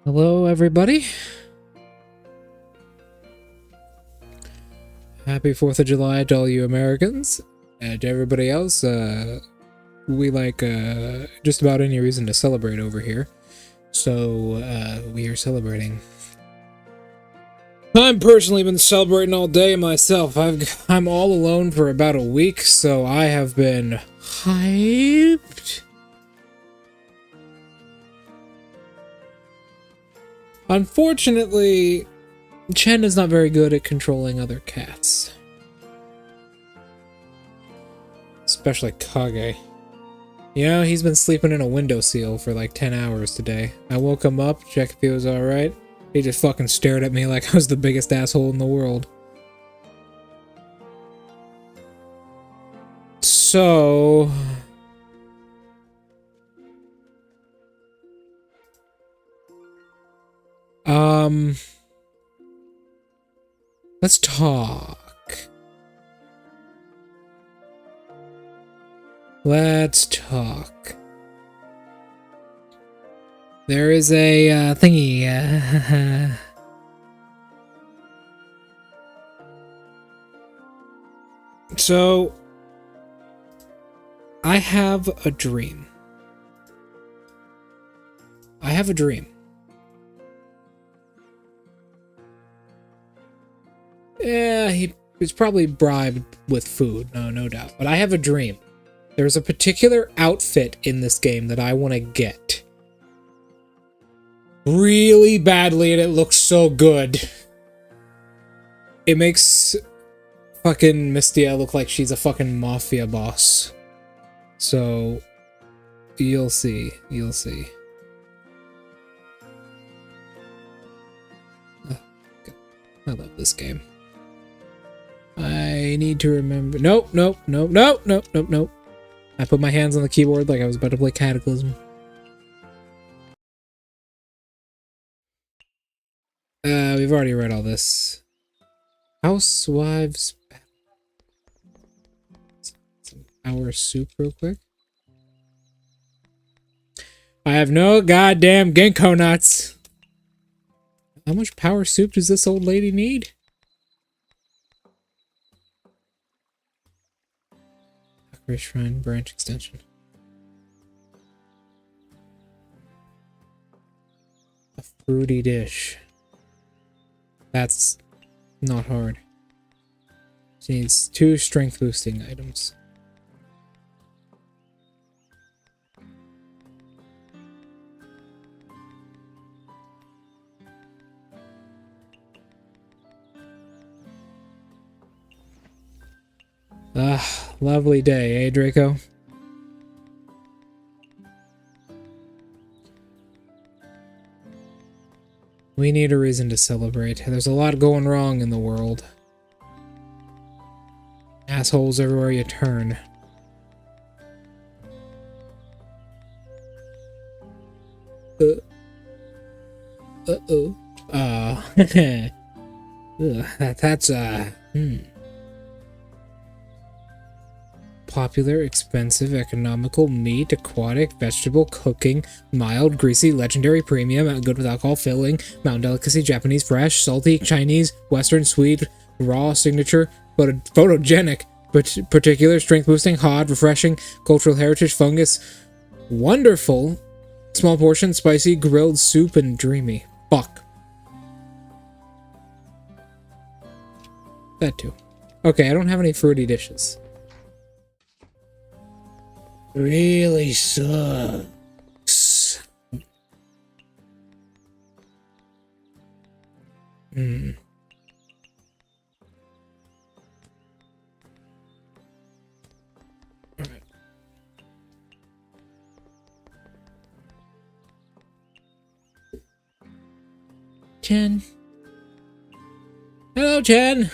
Hello, everybody. Happy 4th of July to all you Americans. And to everybody else, we like just about any reason to celebrate over here. So, we are celebrating. I'm personally been celebrating all day myself. I'm all alone for about a week, so I have been hyped. Unfortunately, Chen is not very good at controlling other cats. Especially Kage. You know, he's been sleeping in a windowsill for like 10 hours today. I woke him up, checked if he was alright. He just fucking stared at me like I was the biggest asshole in the world. So... let's talk. Let's talk. There is a thingy. So, I have a dream. I have a dream. Yeah, he was probably bribed with food, no doubt. But I have a dream. There's a particular outfit in this game that I want to get. Really badly, and it looks so good. It makes fucking Mystia look like she's a fucking mafia boss. So, you'll see. You'll see. Oh, I love this game. I need to remember. Nope. I put my hands on the keyboard like I was about to play Cataclysm. We've already read all this. Housewives. Some power soup real quick. I have no goddamn ginkgo nuts. How much power soup does this old lady need? Shrine branch extension. A fruity dish. That's not hard. She needs 2 strength boosting items. Ah, lovely day, eh, Draco? We need a reason to celebrate. There's a lot going wrong in the world. Assholes everywhere you turn. Uh-oh. That's popular, expensive, economical, meat, aquatic, vegetable, cooking, mild, greasy, legendary, premium, good with alcohol, filling, mountain delicacy, Japanese, fresh, salty, Chinese, western, sweet, raw, signature, but photogenic, particular, strength boosting, hot, refreshing, cultural heritage, fungus, wonderful, small portion, spicy, grilled soup, and dreamy. Fuck. That too. Okay, I don't have any fruity dishes. Really sucks. Alright. Chen. Hello, Chen.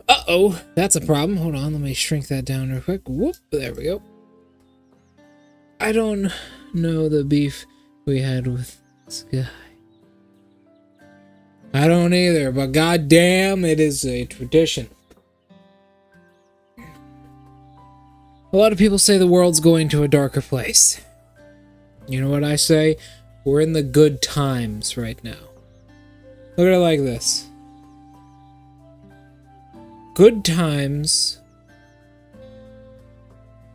Uh-oh, that's a problem. Hold on, let me shrink that down real quick. Whoop, there we go. I don't know the beef we had with this guy. I don't either, but goddamn, it is a tradition. A lot of people say the world's going to a darker place. You know what I say? We're in the good times right now. Look at it like this. Good times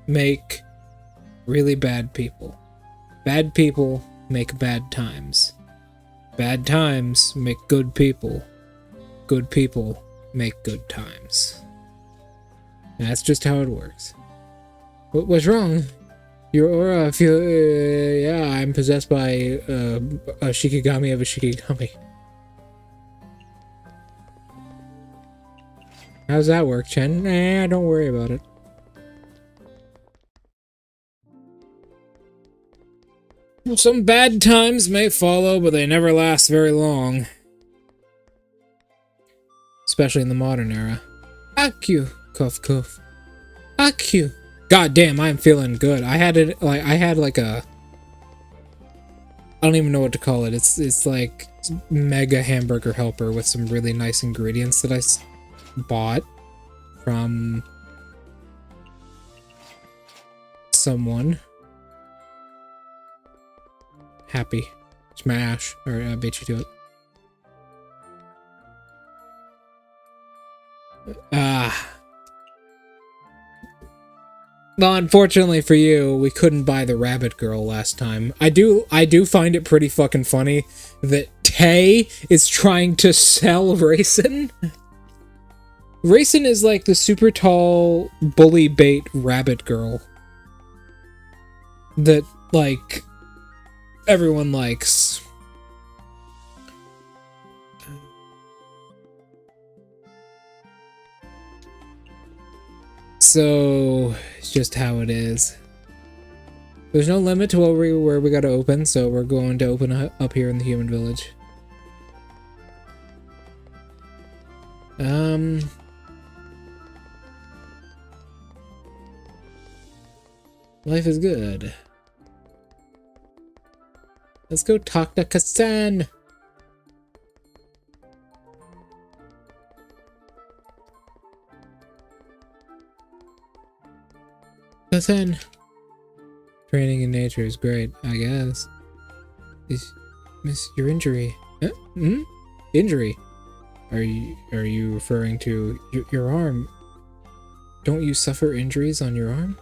make really bad people. Bad people make bad times. Bad times make good people. Good people make good times. And that's just how it works. What's wrong? Your aura feel... yeah, I'm possessed by a Shikigami of a Shikigami. How's that work, Chen? Nah, don't worry about it. Some bad times may follow, but they never last very long. Especially in the modern era. Akyu! Cuff cuff. Akyu! God damn, I'm feeling good. I had like a... I don't even know what to call it. It's like mega hamburger helper with some really nice ingredients that I bought from someone. Happy. Smash. Or I beat you to it. Well, unfortunately for you, we couldn't buy the rabbit girl last time. I do find it pretty fucking funny that Tay is trying to sell Raisin. Raisin is like the super tall bully bait rabbit girl that, like, everyone likes. So, it's just how it is. There's no limit to where we gotta open, so we're going to open up here in the human village. Life is good. Let's go talk to Kasan. Kasan. Training in nature is great, I guess. Miss your injury. Injury? Are you referring to your arm? Don't you suffer injuries on your arm?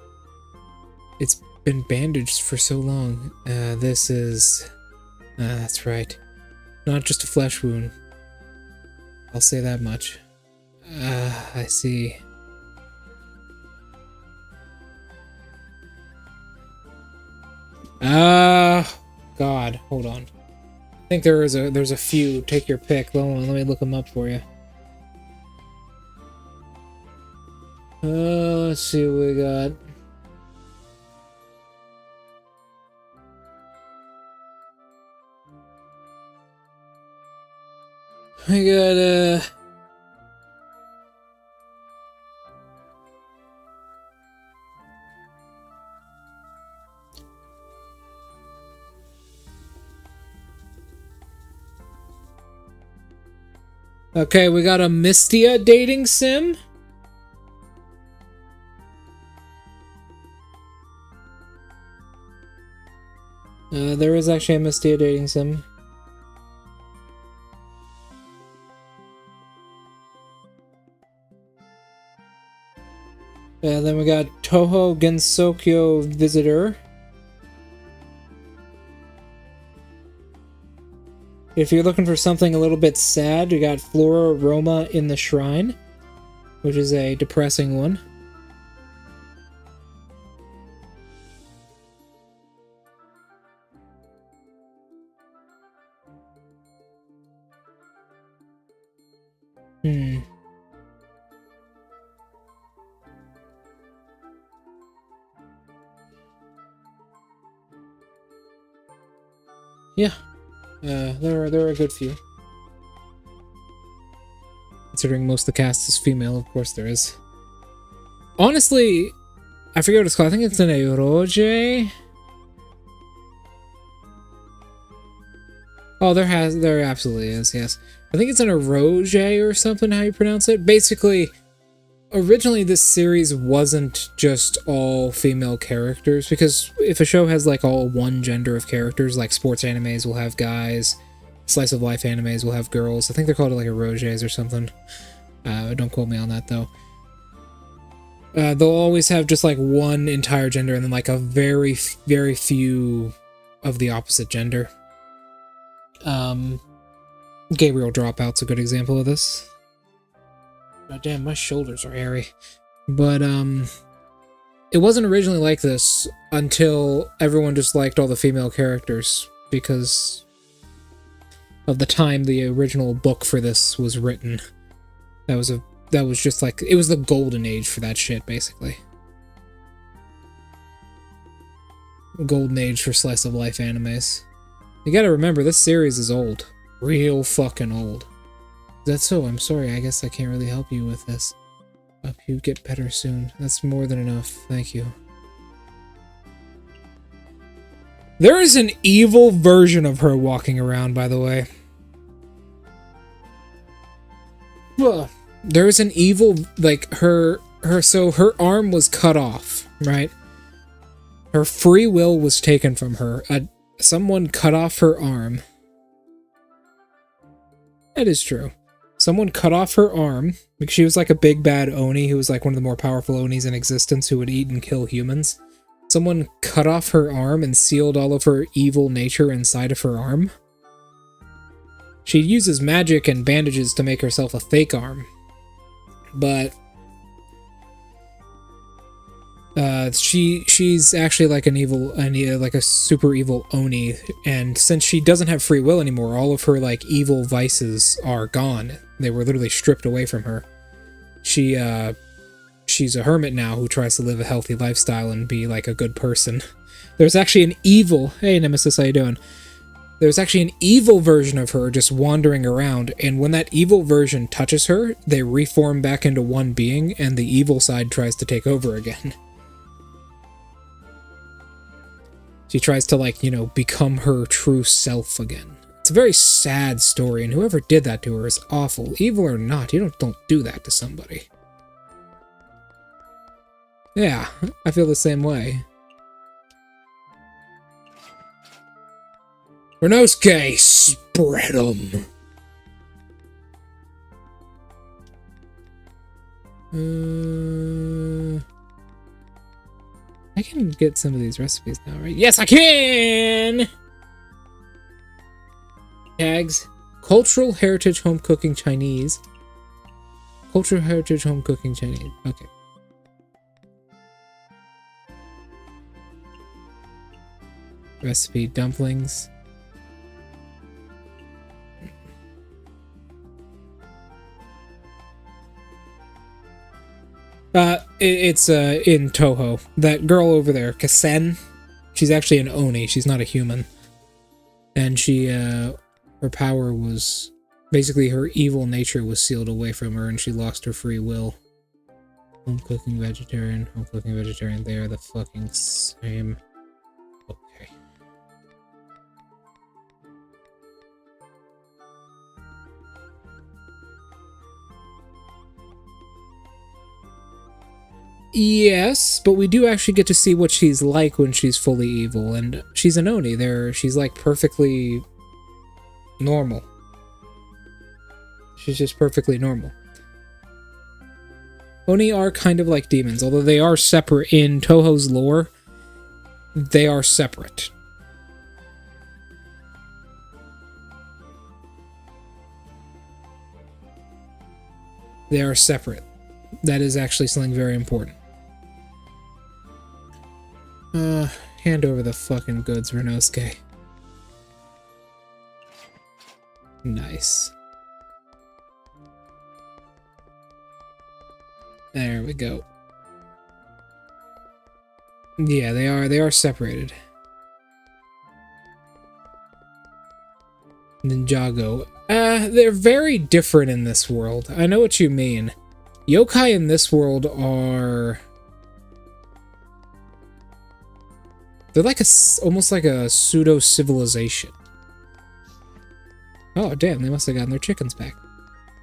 It's been bandaged for so long. This is... that's right. Not just a flesh wound. I'll say that much. I see. God, hold on. I think there's a few. Take your pick. Let me look them up for you. Let's see what we got. I got, okay, we got a Mystia dating sim. There is actually a Mystia dating sim. Then we got Toho Gensokyo Visitor. If you're looking for something a little bit sad, you got Flora Roma in the Shrine, which is a depressing one. Yeah, there are a good few. Considering most of the cast is female, of course there is. Honestly, I forget what it's called. I think it's an Eroge. Oh, there absolutely is, yes. I think it's an Eroge or something, how you pronounce it. Basically, originally this series wasn't just all female characters, because if a show has like all one gender of characters, like sports animes will have guys, slice of life animes will have girls. I think they're called like eroges or something. Don't quote me on that though. They'll always have just like one entire gender and then like a very, very few of the opposite gender. Gabriel Dropout's a good example of this. God damn, my shoulders are hairy. But, it wasn't originally like this until everyone just liked all the female characters because of the time the original book for this was written. That was just like, it was the golden age for that shit, basically. Golden age for slice of life animes. You gotta remember, this series is old. Real fucking old. That's so, I'm sorry, I guess I can't really help you with this. Hope you get better soon. That's more than enough, thank you. There is an evil version of her walking around, by the way. There is an evil, like, so her arm was cut off, right? Her free will was taken from her. Someone cut off her arm. That is true. Someone cut off her arm, because she was like a big bad Oni who was like one of the more powerful Onis in existence who would eat and kill humans. Someone cut off her arm and sealed all of her evil nature inside of her arm. She uses magic and bandages to make herself a fake arm. But she's actually like like a super evil Oni, and since she doesn't have free will anymore, all of her like evil vices are gone. They were literally stripped away from her. She's a hermit now who tries to live a healthy lifestyle and be like a good person. There's actually an evil, hey Nemesis, how you doing? There's actually an evil version of her just wandering around, and when that evil version touches her, they reform back into one being, and the evil side tries to take over again. She tries to, like, you know, become her true self again. It's a very sad story, and whoever did that to her is awful. Evil or not, you don't do that to somebody. Yeah, I feel the same way. Renosuke, spread 'em! I can get some of these recipes now, right? Yes, I can! Tags. Cultural Heritage Home Cooking Chinese. Cultural Heritage Home Cooking Chinese. Okay. Recipe dumplings. It's in Toho. That girl over there, Kasen, she's actually an Oni. She's not a human. And she, her power was, basically her evil nature was sealed away from her and she lost her free will. Home cooking vegetarian, they are the fucking same. Okay. Yes, but we do actually get to see what she's like when she's fully evil, and she's an Oni. She's like perfectly normal. She's just perfectly normal. Oni are kind of like demons, although they are separate in Toho's lore. They are separate. They are separate. That is actually something very important. Hand over the fucking goods, Renosuke. Nice. There we go. Yeah, they are separated. Ninjago. They're very different in this world. I know what you mean. Yokai in this world are... They're like almost like a pseudo-civilization. Oh, damn, they must have gotten their chickens back.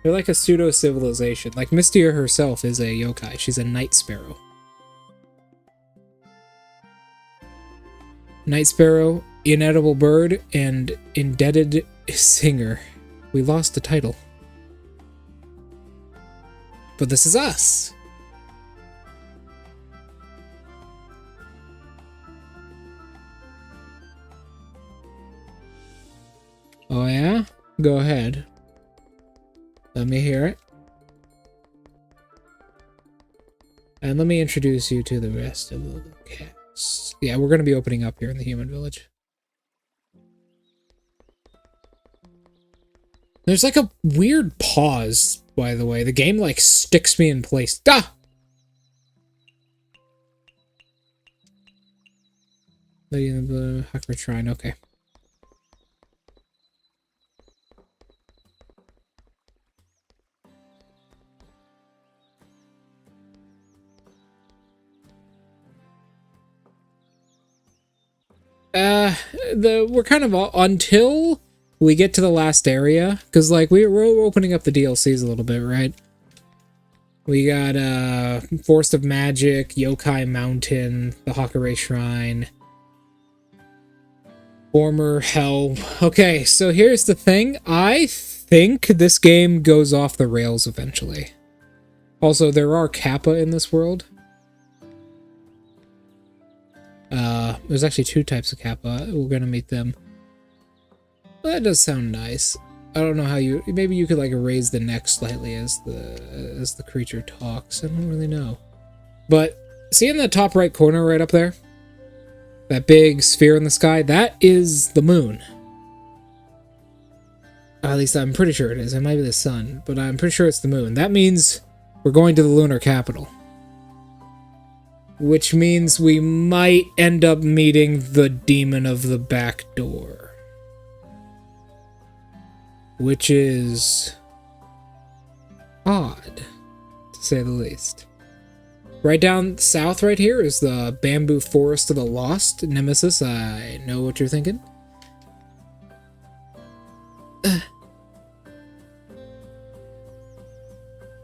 They're like a pseudo-civilization. Like, Mystia herself is a yokai. She's a night sparrow. Night sparrow, inedible bird, and indebted singer. We lost the title. But this is us. Oh yeah? Go ahead. Let me hear it. And let me introduce you to the rest of the cast. Yeah, we're going to be opening up here in the human village. There's like a weird pause, by the way. The game like sticks me in place. Ah! Lady in the Blue, Hacker Shrine, okay. We're kind of until we get to the last area, because like we're opening up the DLCs a little bit, right? We got Forest of Magic, Yokai Mountain, the Hakare Shrine, former Hell. Okay, so here's the thing. I think this game goes off the rails eventually. Also, there are Kappa in this world. There's actually 2 types of Kappa. We're gonna meet them. Well, that does sound nice. I don't know how you... Maybe you could, like, raise the neck slightly as the creature talks. I don't really know. But, see in the top right corner right up there? That big sphere in the sky? That is the moon. At least I'm pretty sure it is. It might be the sun, but I'm pretty sure it's the moon. That means we're going to the lunar capital. Which means we might end up meeting the demon of the back door. Which is odd, to say the least. Right down south right here is the Bamboo Forest of the Lost. Nemesis, I know what you're thinking.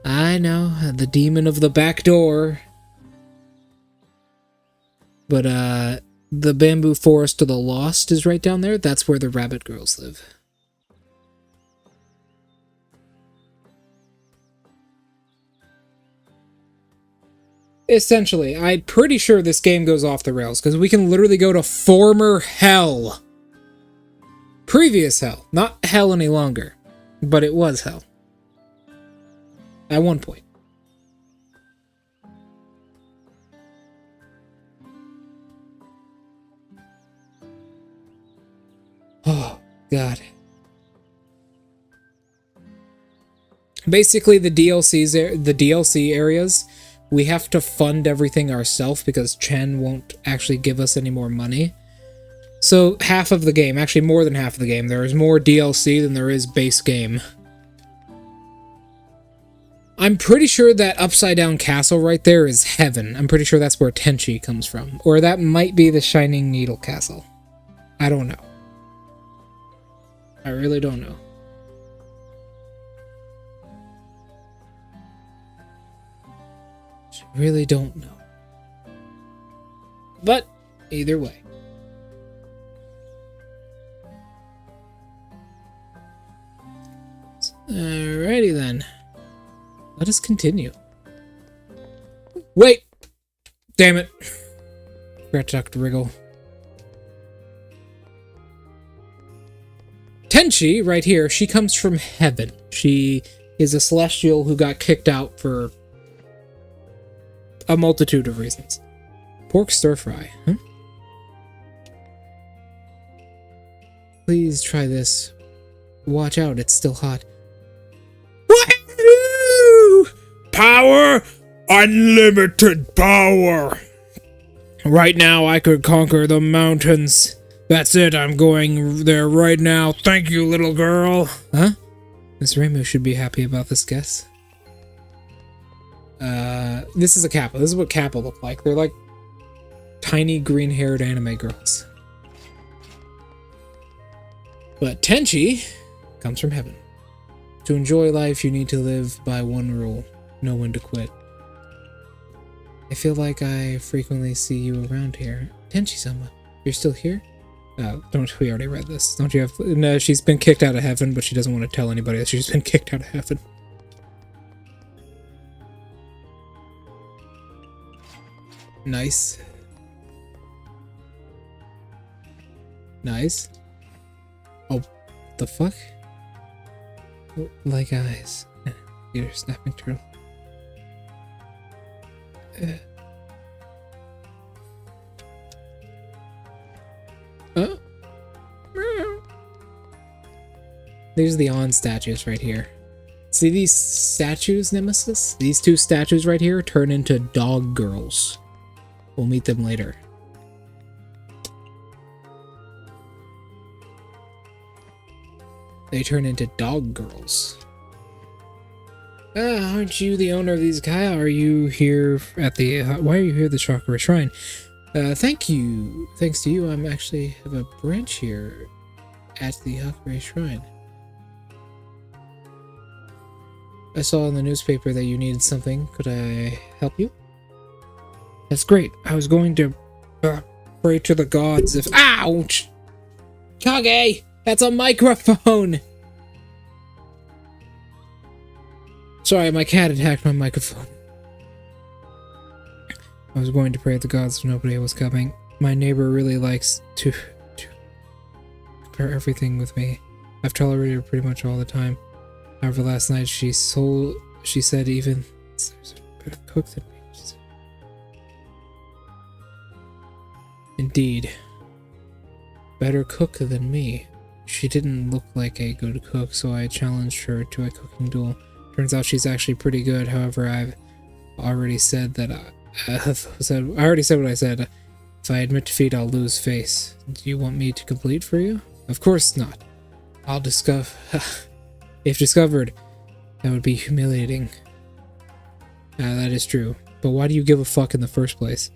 I know, the demon of the back door. But, the Bamboo Forest of the Lost is right down there. That's where the rabbit girls live. Essentially, I'm pretty sure this game goes off the rails, because we can literally go to former hell. Previous hell. Not hell any longer, but it was hell. At one point. Oh, God. Basically, the DLC areas, we have to fund everything ourselves because Chen won't actually give us any more money. So, half of the game, actually more than half of the game, there is more DLC than there is base game. I'm pretty sure that upside down castle right there is heaven. I'm pretty sure that's where Tenchi comes from. Or that might be the Shining Needle Castle. I don't know. I really don't know. I really don't know. But, either way. Alrighty then. Let us continue. Wait! Damn it. Forgot to talk to Wriggle. Tenchi, right here, she comes from heaven. She is a celestial who got kicked out for a multitude of reasons. Pork stir fry, huh? Please try this. Watch out, it's still hot. Power! Unlimited power! Right now I could conquer the mountains. That's it, I'm going there right now. Thank you, little girl. Huh? Miss Rainbow should be happy about this guess. This is a Kappa. This is what Kappa look like. They're like tiny green-haired anime girls. But Tenchi comes from heaven. To enjoy life, you need to live by one rule: know when to quit. I feel like I frequently see you around here. Tenchi-sama, you're still here? We already read this. Don't you have... No, she's been kicked out of heaven, but she doesn't want to tell anybody that she's been kicked out of heaven. Nice. Nice. Oh, the fuck? Like eyes. You're snapping turtle. There's the on statues right here. See these statues, Nemesis? These two statues right here turn into dog girls. We'll meet them later. They turn into dog girls. Aren't you the owner of these Izakaya? Are you here at the... why are you here at the Chakra Shrine? Thank you. Thanks to you, I'm actually have a branch here at the Chakra Shrine. I saw in the newspaper that you needed something. Could I help you? That's great. I was going to pray to the gods if... Ouch! Kage! That's a microphone! Sorry, my cat attacked my microphone. I was going to pray to the gods if nobody was coming. My neighbor really likes to compare everything with me. I've tolerated her pretty much all the time. However, last night she said even there's a better cook than me. Indeed. Better cook than me. She didn't look like a good cook, so I challenged her to a cooking duel. Turns out she's actually pretty good. However, I've already said that I already said what I said. If I admit defeat, I'll lose face. Do you want me to complete for you? Of course not. I'll discover. If discovered, that would be humiliating. That is true. But why do you give a fuck in the first place?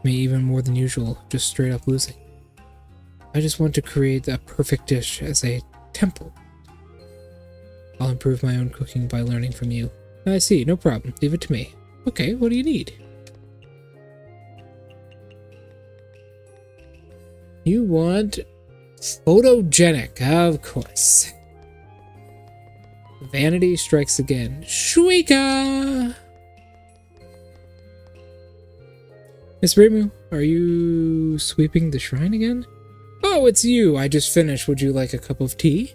Me even more than usual, just straight up losing. I just want to create a perfect dish as a temple. I'll improve my own cooking by learning from you. I see, no problem. Leave it to me. Okay, what do you need? You want photogenic, of course. Vanity strikes again. Shuika! Miss Myuu, are you sweeping the shrine again? Oh, it's you! I just finished. Would you like a cup of tea?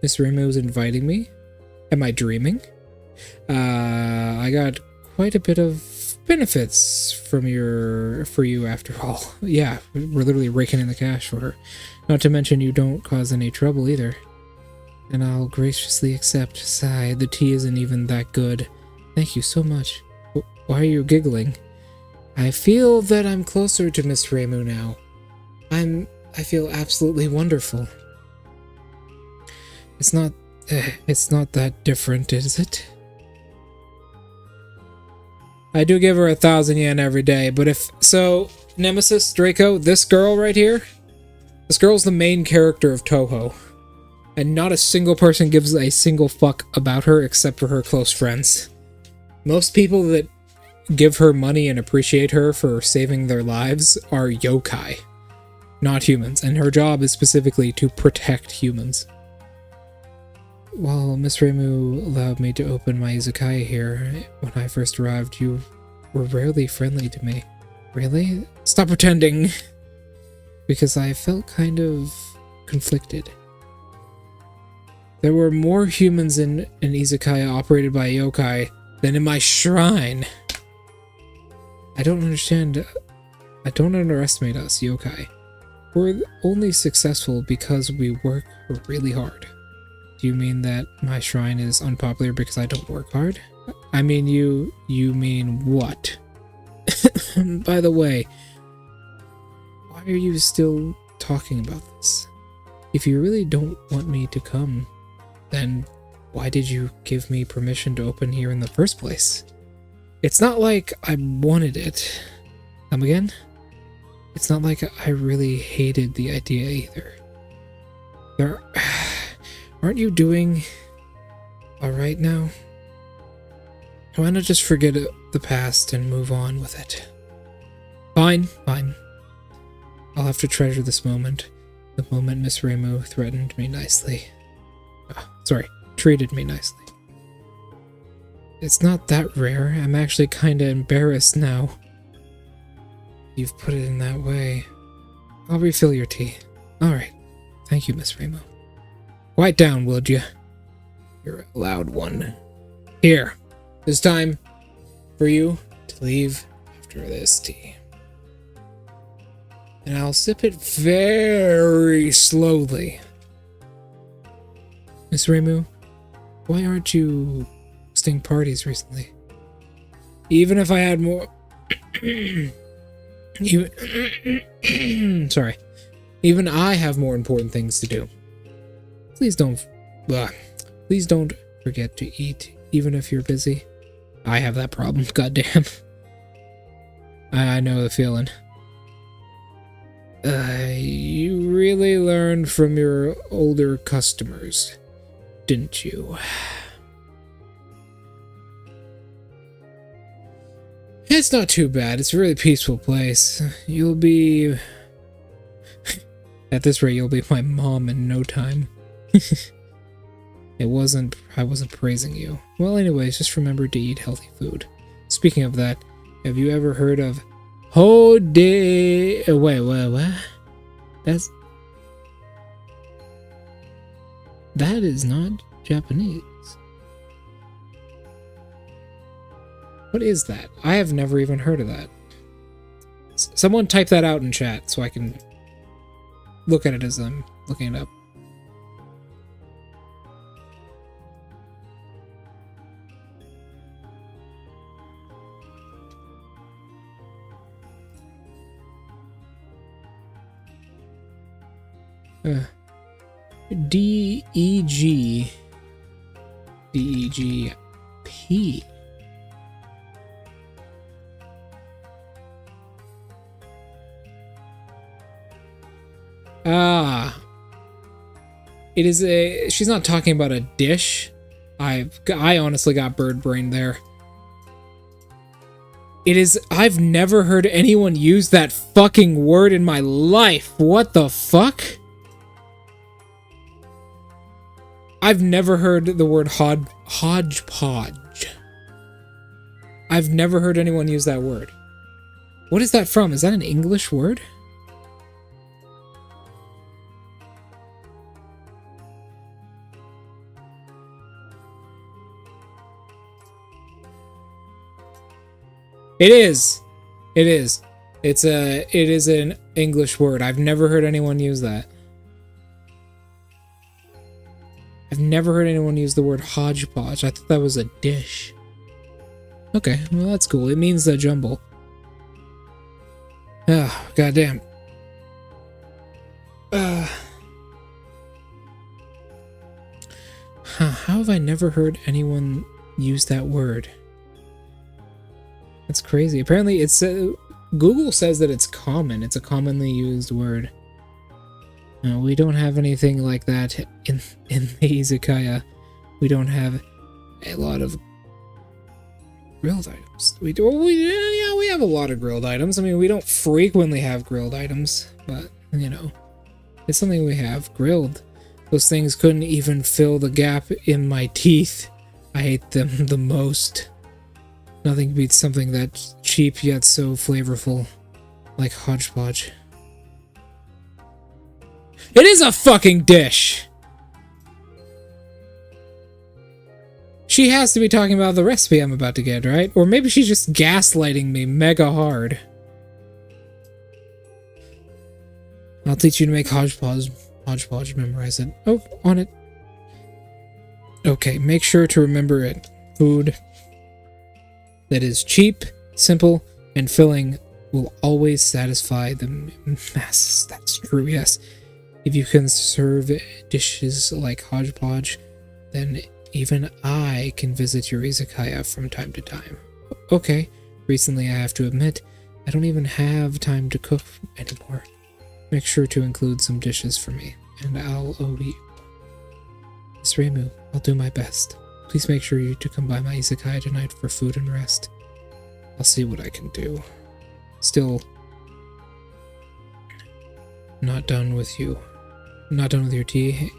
Miss Myuu is inviting me? Am I dreaming? I got quite a bit of benefits for you after all. Yeah, we're literally raking in the cash for her. Not to mention you don't cause any trouble either. And I'll graciously accept. Sigh, the tea isn't even that good. Thank you so much. Why are you giggling? I feel that I'm closer to Miss Myuu now. I feel absolutely wonderful. It's not that different, is it? I do give her 1,000 yen every day, but Nemesis, Draco, this girl right here, this girl's the main character of Toho. And not a single person gives a single fuck about her except for her close friends. Most people that give her money and appreciate her for saving their lives are yokai, not humans, and her job is specifically to protect humans. While Miss Myuu allowed me to open my Izakaya here, when I first arrived, you were rarely friendly to me. Really? Stop pretending! Because I felt kind of conflicted. There were more humans in an Izakaya operated by yokai than in my shrine. I don't underestimate us, yokai. We're only successful because we work really hard. Do you mean that my shrine is unpopular because I don't work hard? I mean, you mean what? By the way, why are you still talking about this? If you really don't want me to come, then why did you give me permission to open here in the first place? It's not like I wanted it. Come again? It's not like I really hated the idea either. Aren't you doing alright now? Why not just forget the past and move on with it? Fine, fine. I'll have to treasure this moment. The moment Miss Myuu threatened me nicely. Treated me nicely. It's not that rare. I'm actually kinda embarrassed now. You've put it in that way. I'll refill your tea. Alright. Thank you, Miss Myuu. Quiet down, would you? You're a loud one. Here. It's time for you to leave after this tea. And I'll sip it very slowly. Miss Myuu, why aren't you hosting parties recently? Even if I had more... Even I have more important things to do. Please don't forget to eat, even if you're busy. I have that problem, goddamn. I know the feeling. You really learned from your older customers, didn't you? It's not too bad. It's a really peaceful place. You'll be... At this rate, you'll be my mom in no time. I wasn't praising you. Well, anyways, just remember to eat healthy food. Speaking of that, have you ever heard of Hode... Wait, what? That is not Japanese. What is that? I have never even heard of that. Someone type that out in chat so I can look at it as I'm looking it up. D-E-G-P. It is a... She's not talking about a dish. I honestly got bird brain there. It is... I've never heard anyone use that fucking word in my life. What the fuck? I've never heard the word hodgepodge. I've never heard anyone use that word. What is that from? Is that an English word? It is. It is. It is an English word. I've never heard anyone use that. I've never heard anyone use the word hodgepodge. I thought that was a dish. Okay, well that's cool. It means the jumble. Oh, goddamn. How have I never heard anyone use that word? That's crazy. Apparently, it's Google says that it's common. It's a commonly used word. We don't have anything like that in the Izakaya. We don't have a lot of grilled items. We have a lot of grilled items. I mean, we don't frequently have grilled items, but you know, it's something we have. Grilled. Those things couldn't even fill the gap in my teeth. I hate them the most. Nothing beats something that's cheap yet so flavorful, like hodgepodge. It is a fucking dish! She has to be talking about the recipe I'm about to get, right? Or maybe she's just gaslighting me mega hard. I'll teach you to make hodgepodge. Hodgepodge, memorize it. Oh, on it. Okay, make sure to remember it. Food that is cheap, simple, and filling will always satisfy the masses. That's true, yes. If you can serve dishes like hodgepodge, then even I can visit your izakaya from time to time. Okay, recently I have to admit, I don't even have time to cook anymore. Make sure to include some dishes for me, and I'll owe you. Miss Myuu, I'll do my best. Please make sure you to come by my Izakaya tonight for food and rest. I'll see what I can do. Still not done with you. Not done with your tea.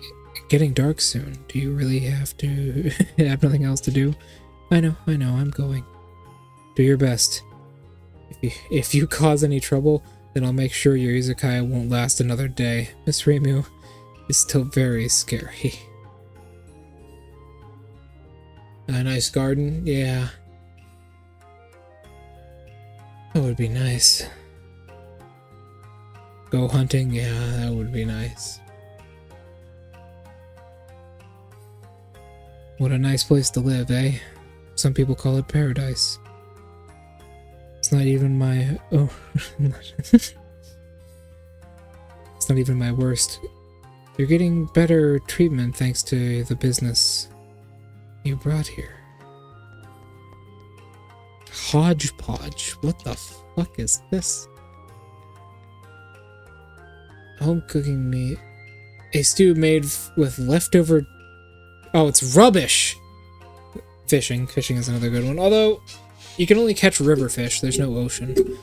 Getting dark soon. Do you really have to have nothing else to do? I know, I'm going. Do your best. If you cause any trouble, then I'll make sure your Izakaya won't last another day. Miss Myuu is still very scary. A nice garden? Yeah. That would be nice. Go hunting? Yeah, that would be nice. What a nice place to live, eh? Some people call it paradise. It's not even my... Oh. It's not even my worst. You're getting better treatment thanks to the business you brought here. Hodgepodge. What the fuck is this? Home cooking meat. A stew made with leftover... Oh, it's rubbish! Fishing. Fishing is another good one. Although, you can only catch river fish. There's no ocean.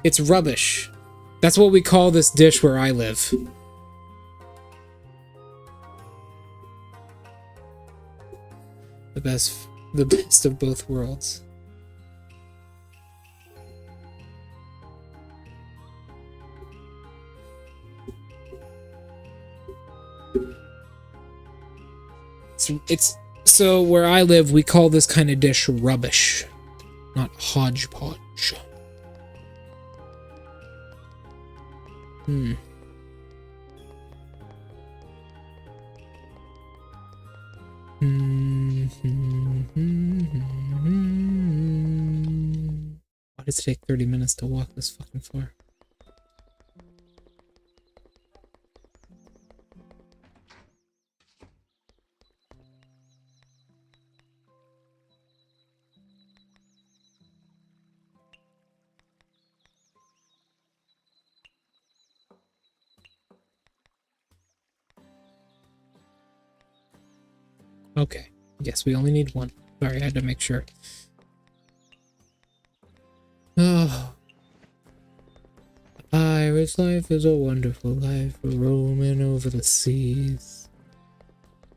It's rubbish. That's what we call this dish where I live. The best of both worlds. So where I live, we call this kind of dish rubbish, not hodgepodge. Why does it take 30 minutes to walk this fucking far? Okay. Yes, we only need one. Sorry, I had to make sure. Oh. A pirate's life is a wonderful life, roaming over the seas.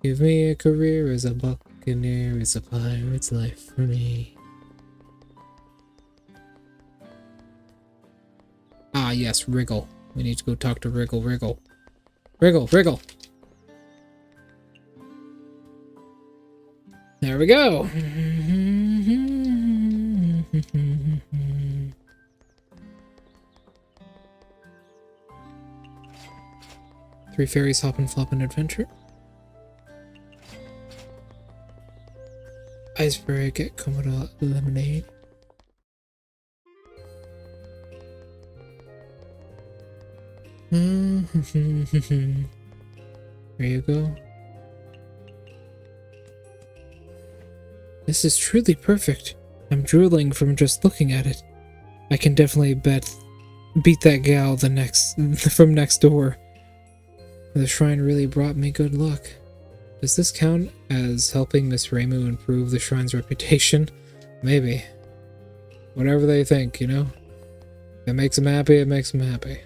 Give me a career as a buccaneer, it's a pirate's life for me. Ah, yes, Wriggle. We need to go talk to Wriggle. Wriggle. There we go. 3 fairies hop and flop an adventure. Iceberg get Komodo lemonade. There you go. This is truly perfect. I'm drooling from just looking at it. I can definitely beat that gal from next door. The shrine really brought me good luck. Does this count as helping Miss Myuu improve the shrine's reputation? Maybe. Whatever they think, you know? If it makes them happy, it makes them happy.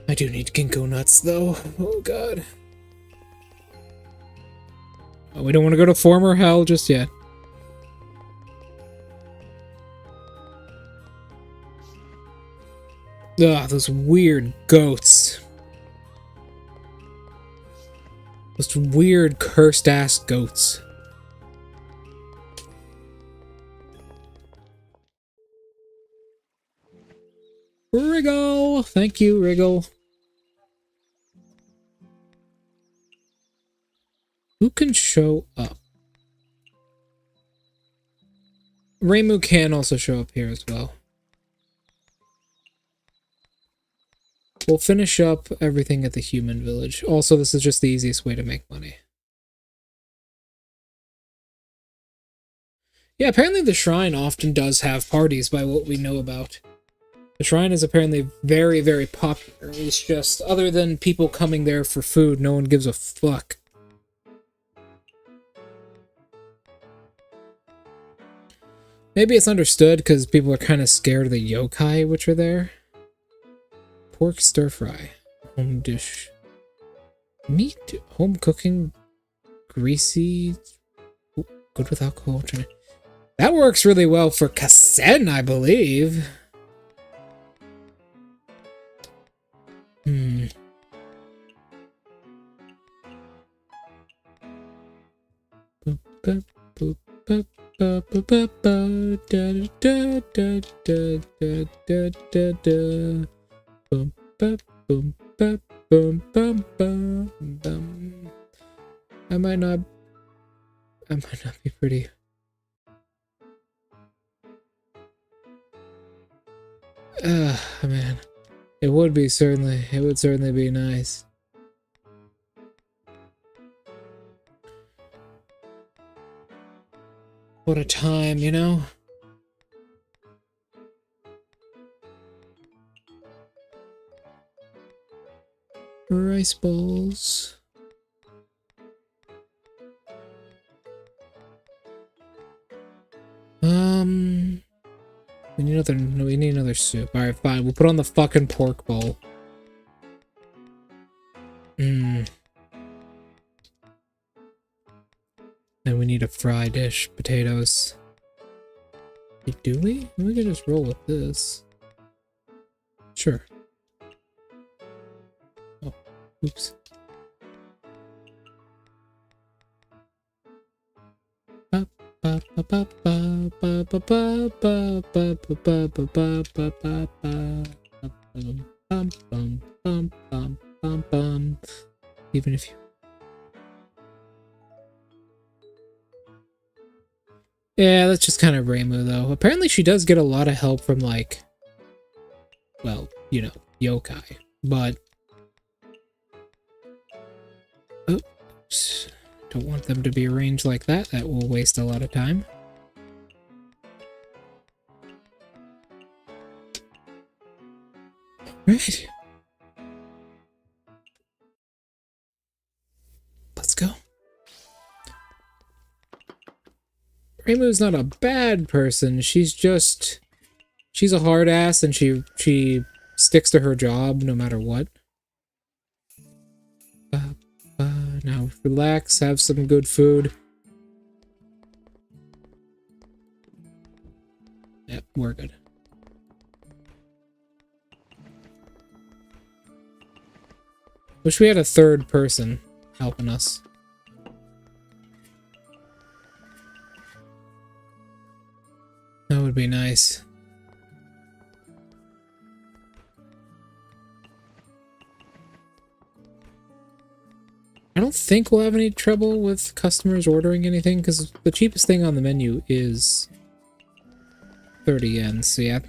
I do need ginkgo nuts, though. Oh, God. Oh, we don't want to go to former hell just yet. Ugh, those weird goats. Those weird cursed-ass goats. Wriggle! Thank you, Wriggle. Who can show up? Myuu can also show up here as well. We'll finish up everything at the human village. Also, this is just the easiest way to make money. Yeah, apparently the shrine often does have parties by what we know about. The shrine is apparently very, very popular. It's just, other than people coming there for food, no one gives a fuck. Maybe it's understood because people are kind of scared of the yokai which are there. Pork stir fry. Home dish. Meat. Home cooking. Greasy. Ooh, good with alcohol. That works really well for Kasen, I believe. Boop, boop, boop, boop, boop, boop, boop, da, da, da, da, da, da, da, da. Boom, boop, boom, boop, boom, boom, boom, boom. I might not be pretty. Man. It would certainly be nice. What a time, you know? Rice balls. We need another soup. Alright, fine. We'll put on the fucking pork bowl. Then we need a fry dish. Potatoes. Hey, do we? We can just roll with this. Sure. Oh, oops. Even if you... Yeah, that's just kind of Reimu, though. Apparently she does get a lot of help from, like... Well, you know, yokai. But... Oops. Don't want them to be arranged like that. That will waste a lot of time. Right. Let's go. Reimu's not a bad person. She's a hard ass and she sticks to her job no matter what. Now relax, have some good food. Yep, we're good. Wish we had a third person helping us. That would be nice. I don't think we'll have any trouble with customers ordering anything, because the cheapest thing on the menu is 30 yen. So yeah,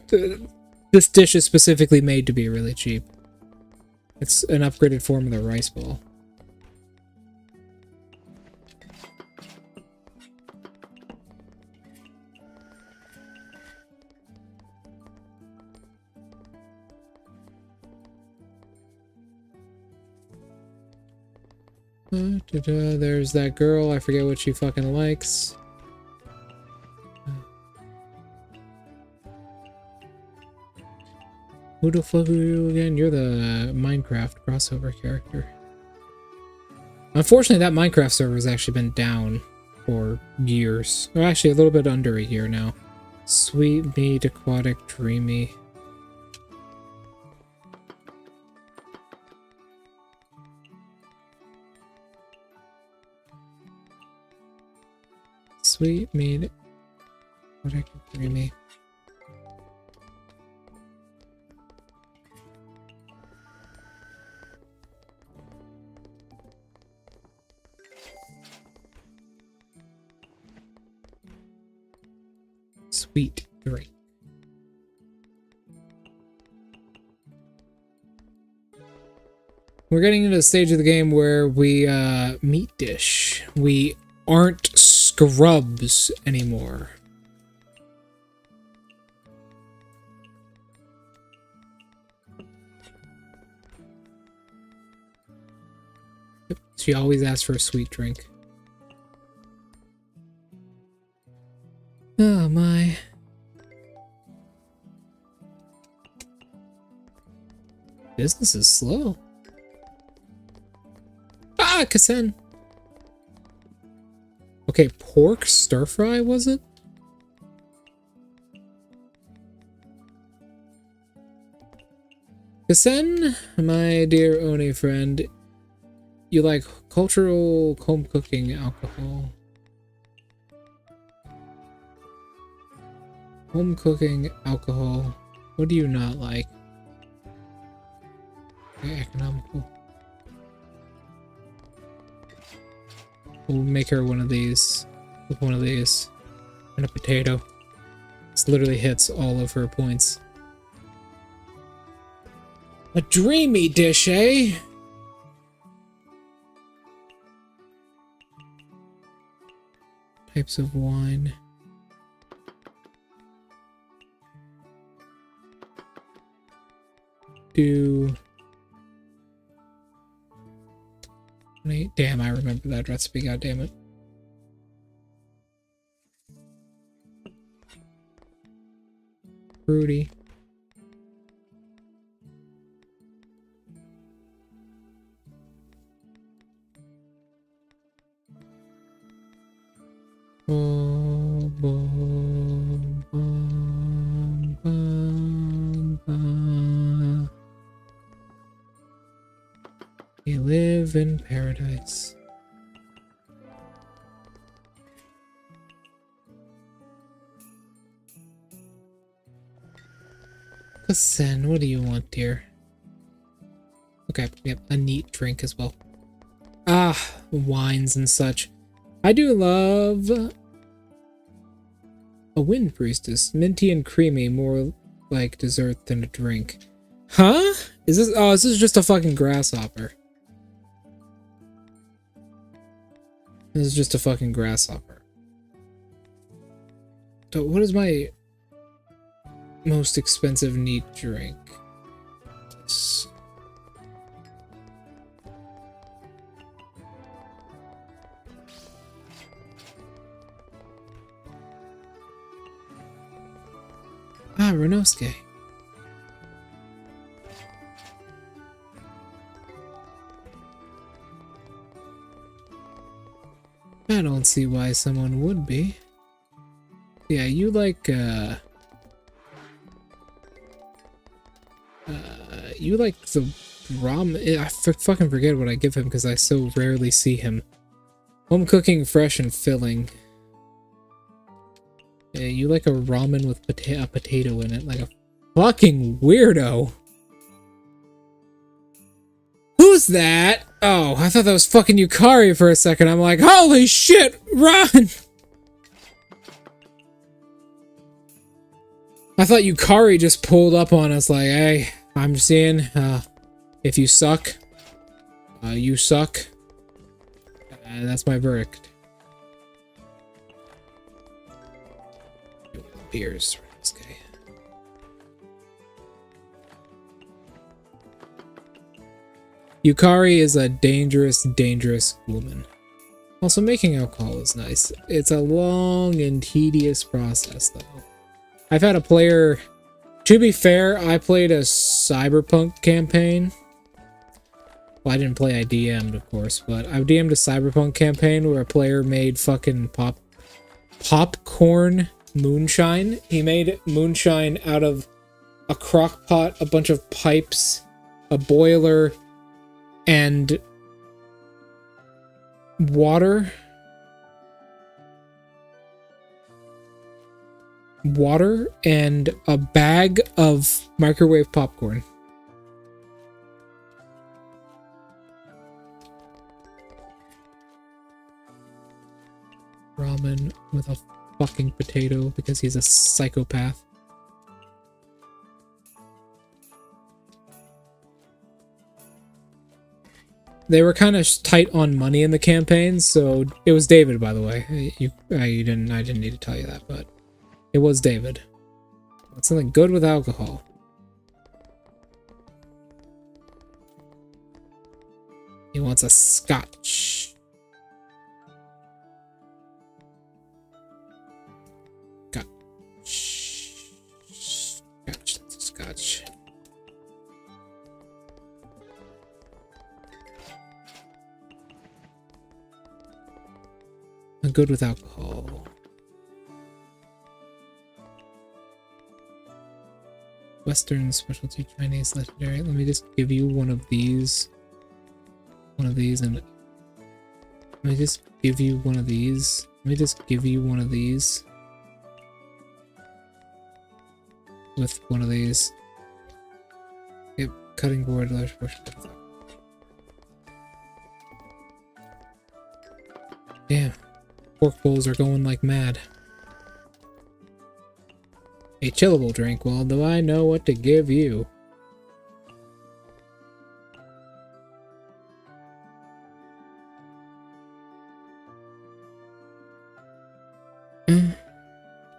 this dish is specifically made to be really cheap. It's an upgraded form of the rice ball. There's that girl. I forget what she fucking likes. Who the fuck are you again? You're the Minecraft crossover character. Unfortunately, that Minecraft server has actually been down for years. Or actually, a little bit under a year now. Sweet meat, aquatic, dreamy. Sweet meat, aquatic, dreamy. Sweet drink. We're getting into the stage of the game where we meat dish. We aren't scrubs anymore. She always asks for a sweet drink. Oh my. Business is slow. Ah, Kasen. Okay, pork stir fry, was it? Kasen, my dear Oni friend, you like cultural home cooking alcohol. Home cooking alcohol. What do you not like? Okay, economical. We'll make her one of these. With one of these. And a potato. This literally hits all of her points. A dreamy dish, eh? Types of wine. Do... Damn, I remember that recipe, goddammit. Fruity. Boom, boom, boom, boom, boom. We live in paradise. Listen, what do you want, dear? Okay, yep, a neat drink as well. Ah, wines and such. I do love a wind priestess. Minty and creamy, more like dessert than a drink. Huh? Is this? Oh, this is just a fucking grasshopper. This is just a fucking grasshopper. So what is my most expensive neat drink? Ah, Renosuke. I don't see why someone would be. Yeah, you like, you like the ramen. I fucking forget what I give him because I so rarely see him. Home cooking, fresh and filling. Yeah, you like a ramen with a potato in it, like a fucking weirdo. Who's that? Oh, I thought that was fucking Yukari for a second. I'm like, holy shit, run! I thought Yukari just pulled up on us like, hey, I'm seeing, if you suck, you suck. And that's my verdict. Beers for this guy. Yukari is a dangerous, dangerous woman. Also, making alcohol is nice. It's a long and tedious process, though. I've had a player... To be fair, I played a Cyberpunk campaign. Well, I didn't play, I DM'd, of course, but I DM'd a Cyberpunk campaign where a player made fucking popcorn moonshine. He made moonshine out of a crock pot, a bunch of pipes, a boiler, and water and a bag of microwave popcorn. Ramen with a fucking potato because he's a psychopath. They were kind of tight on money in the campaign, so it was David, by the way. I didn't need to tell you that, but it was David. Want something good with alcohol. He wants a scotch. Scotch, that's a scotch. good with alcohol. Western specialty Chinese legendary. Let me just give you one of these. One of these, and let me just give you one of these. Let me just give you one of these. With one of these. Yep, cutting board, large portion. Damn. Pork bowls are going like mad. A chillable drink. Well, do I know what to give you?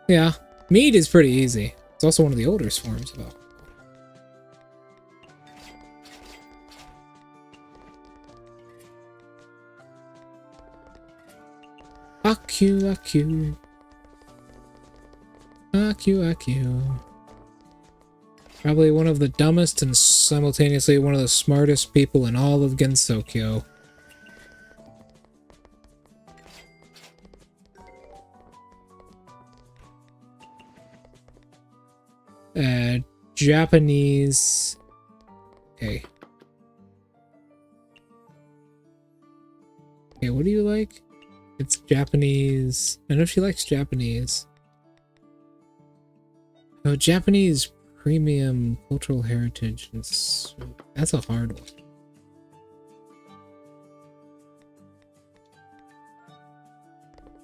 Yeah, mead is pretty easy. It's also one of the older forms of alcohol. AQ. Probably one of the dumbest and simultaneously one of the smartest people in all of Gensokyo. Japanese. Okay. Okay, what do you like? It's Japanese. I know she likes Japanese. Oh, Japanese premium cultural heritage. That's a hard one.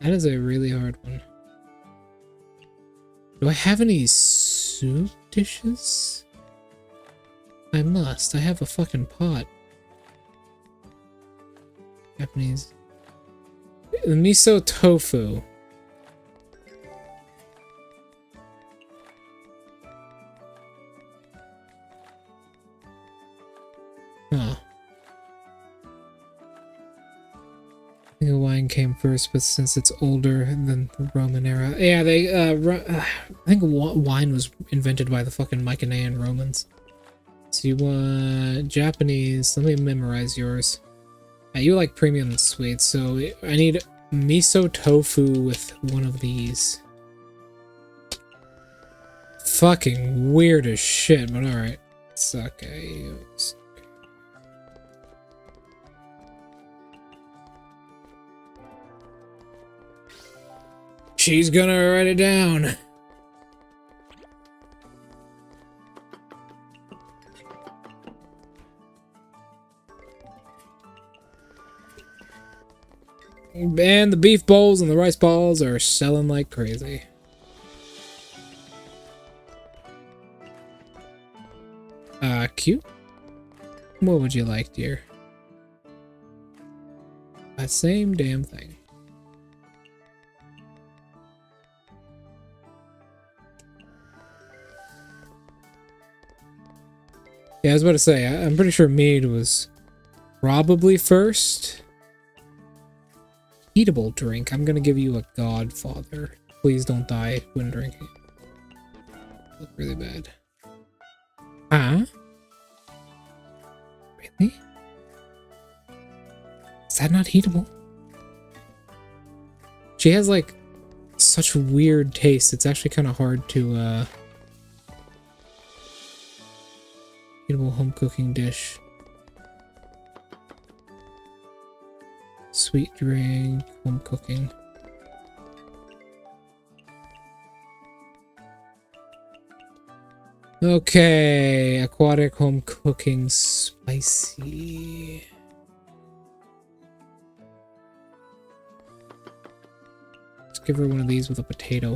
That is a really hard one. Do I have any soup dishes? I must. I have a fucking pot. Japanese. Miso tofu. Huh. I think wine came first, but since it's older than the Roman era. Yeah, I think wine was invented by the fucking Mycenaean Romans. So you want Japanese. Let me memorize yours. You like premium sweets, so I need miso tofu with one of these. Fucking weird as shit, but alright. Sake. She's gonna write it down. And the beef bowls and the rice balls are selling like crazy. Cute. What would you like, dear? That same damn thing. Yeah, I was about to say, I'm pretty sure mead was probably first. Eatable drink. I'm gonna give you a Godfather. Please don't die when drinking. Look really bad. Huh? Really? Is that not heatable? She has like such weird taste. It's actually kind of hard to eatable home cooking dish. Sweet drink, home cooking. Okay, aquatic home cooking spicy. Let's give her one of these with a potato.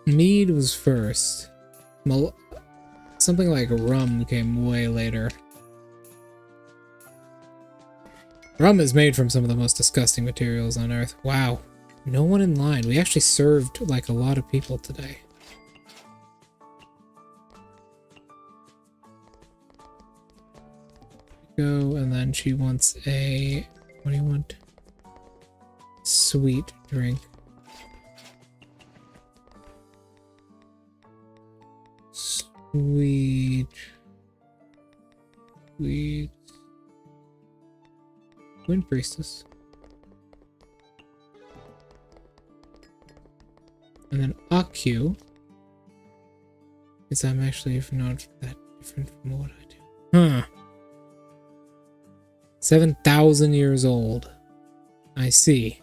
Mead was first. Something like rum came way later. Rum is made from some of the most disgusting materials on Earth. Wow. No one in line. We actually served like a lot of people today. Go, and then she wants a... What do you want? Sweet drink. Sweet. Wind Priestess. And then Aku. Because I'm actually not that different from what I do. Huh. 7,000 years old. I see.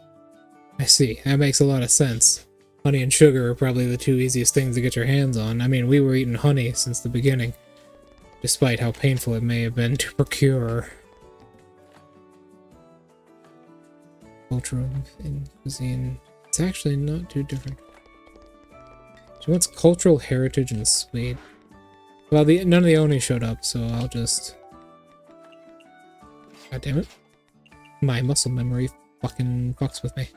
That makes a lot of sense. Honey and sugar are probably the two easiest things to get your hands on. I mean, we were eating honey since the beginning, despite how painful it may have been to procure. Culture in cuisine. It's actually not too different. She wants cultural heritage and sweet. Well, none of the Oni showed up, so I'll just... God damn it. My muscle memory fucking fucks with me.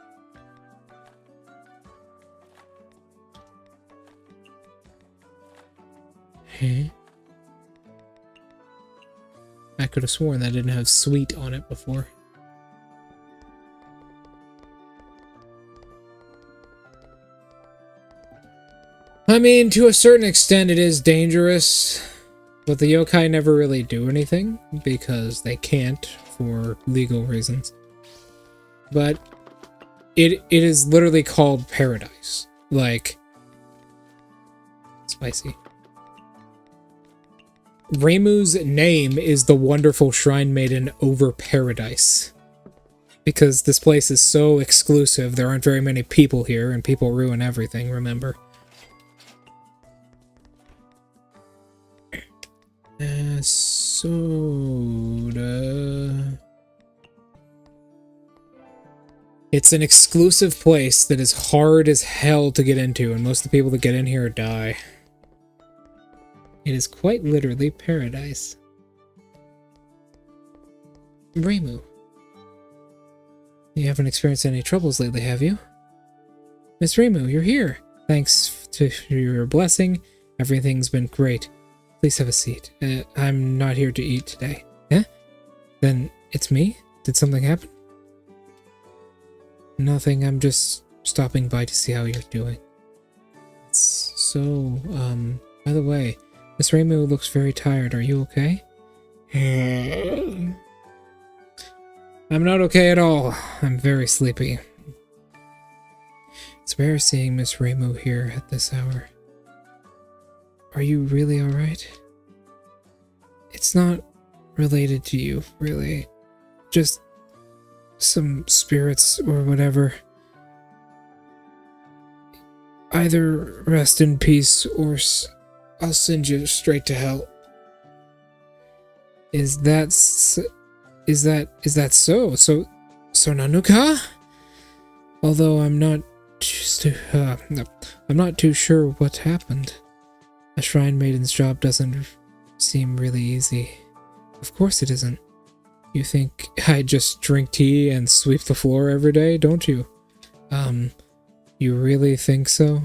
Huh? I could have sworn that didn't have sweet on it before. I mean, to a certain extent it is dangerous, but the yokai never really do anything because they can't for legal reasons. But it is literally called paradise. Like, spicy. Reimu's name is the wonderful shrine maiden over paradise. Because this place is so exclusive, there aren't very many people here, and people ruin everything, remember? Soda. It's an exclusive place that is hard as hell to get into, and most of the people that get in here die. It is quite literally paradise. Reimu. You haven't experienced any troubles lately, have you? Miss Reimu, you're here. Thanks to your blessing, everything's been great. Please have a seat. I'm not here to eat today. Yeah? Then it's me? Did something happen? Nothing, I'm just stopping by to see how you're doing. So, by the way, Miss Reimu looks very tired. Are you okay? I'm not okay at all. I'm very sleepy. It's rare seeing Miss Reimu here at this hour. Are you really alright? It's not related to you, really. Just some spirits or whatever. Either rest in peace or I'll send you straight to hell. Is that so? So Nanuka? Although I'm not too sure what happened. A shrine maiden's job doesn't seem really easy. Of course it isn't. You think I just drink tea and sweep the floor every day, don't you? You really think so?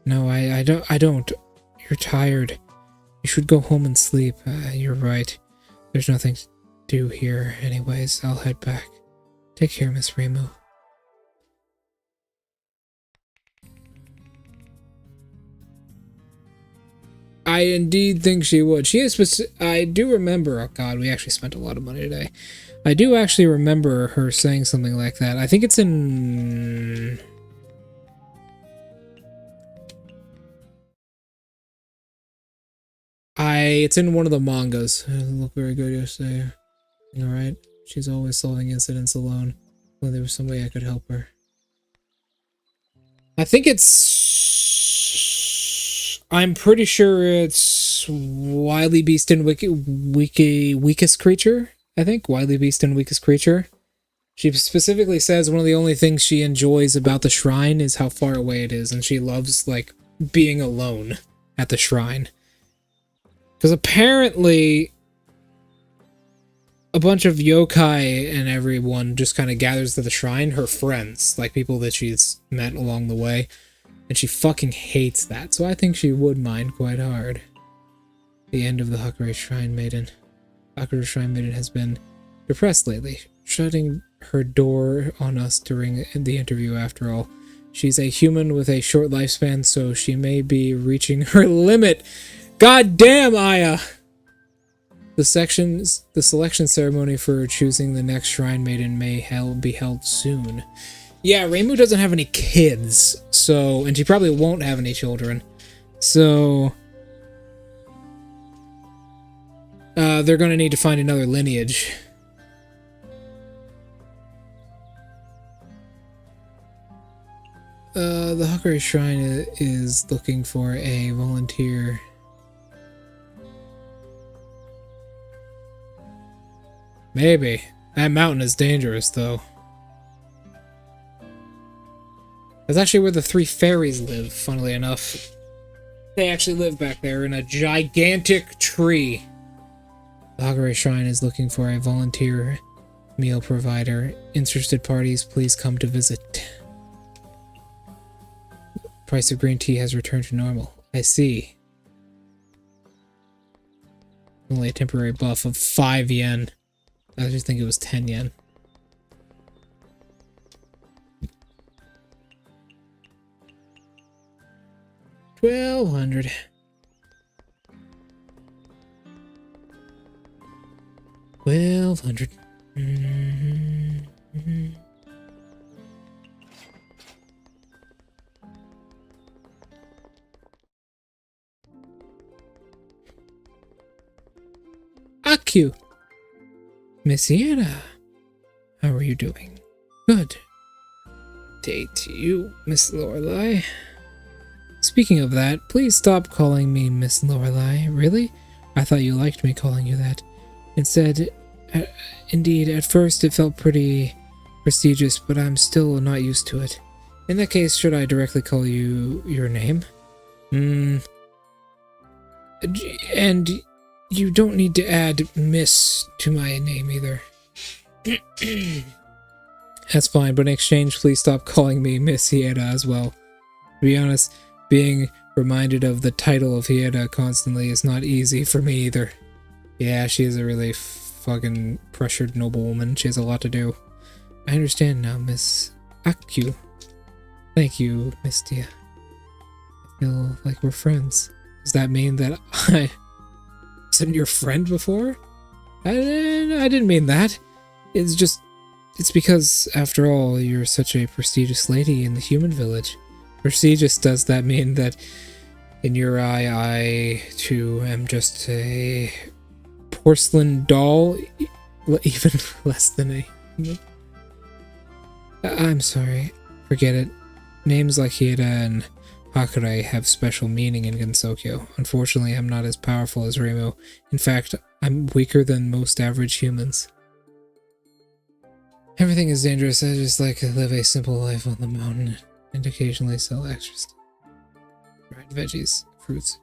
No, I don't. You're tired. You should go home and sleep. You're right. There's nothing to do here anyways. I'll head back. Take care, Miss Reimu. I indeed think she would. She is I do remember, oh god, we actually spent a lot of money today. I do actually remember her saying something like that. I think it's in... It's in one of the mangas. It doesn't look very good yesterday. Alright. She's always solving incidents alone. Well, there was some way I could help her. I think it's... I'm pretty sure it's Wily Beast and Weakest Creature, I think. Wily Beast and Weakest Creature. She specifically says one of the only things she enjoys about the shrine is how far away it is, and she loves, like, being alone at the shrine. Because apparently a bunch of yokai and everyone just kind of gathers to the shrine, her friends, like people that she's met along the way. And she fucking hates that, so I think she would mind quite hard. The end of the Hakure Shrine Maiden. Hakure Shrine Maiden has been depressed lately, shutting her door on us during the interview after all. She's a human with a short lifespan, so she may be reaching her limit. God damn, Aya! The selection ceremony for choosing the next shrine maiden may be held soon. Yeah, Reimu doesn't have any kids, so, and she probably won't have any children. So, they're gonna need to find another lineage. The Hakure Shrine is looking for a volunteer. Maybe. That mountain is dangerous, though. That's actually where the 3 fairies live, funnily enough. They actually live back there in a gigantic tree. The Hakure Shrine is looking for a volunteer meal provider. Interested parties, please come to visit. Price of green tea has returned to normal. I see. Only a temporary buff of 5 yen. I just think it was 10 yen. $1,200. $1,200. Aku! Mystia, how are you doing? Good. Day to you, Miss Lorelei. Speaking of that, please stop calling me Miss Lorelei. Really? I thought you liked me calling you that. Instead, indeed, at first it felt pretty prestigious, but I'm still not used to it. In that case, should I directly call you your name? And you don't need to add Miss to my name either. That's fine, but in exchange, please stop calling me Miss Hieda as well. To be honest, being reminded of the title of Hieda constantly is not easy for me either. Yeah, she is a really fucking pressured noblewoman. She has a lot to do. I understand now, Miss Aku. Thank you, Mystia. I feel like we're friends. Does that mean that I wasn't your friend before? I didn't mean that. It's because, after all, you're such a prestigious lady in the human village. Prestigious, does that mean that in your eye, I, too, am just a porcelain doll? Even less than a human? I'm sorry. Forget it. Names like Hieda and Hakure have special meaning in Gensokyo. Unfortunately, I'm not as powerful as Reimu. In fact, I'm weaker than most average humans. Everything is dangerous. I just like to live a simple life on the mountain and occasionally sell extra stuff. Dried veggies, fruits.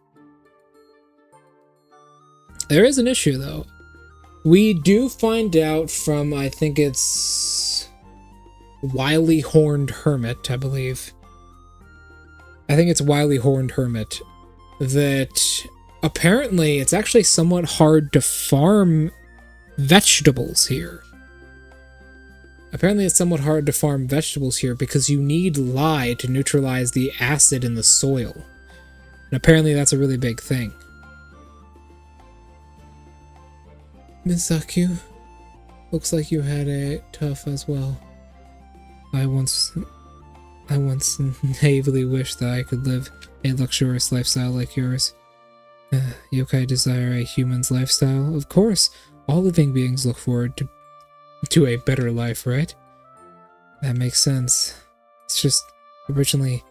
There is an issue, though. We do find out from, I think it's Wily Horned Hermit, I believe. I think it's Wily Horned Hermit, that apparently it's actually somewhat hard to farm vegetables here. Apparently it's somewhat hard to farm vegetables here because you need lye to neutralize the acid in the soil. And apparently that's a really big thing. Miss Aku, looks like you had it tough as well. I once naively wished that I could live a luxurious lifestyle like yours. Yokai desire a human's lifestyle? Of course, all living beings look forward to a better life, right? That makes sense. It's just, originally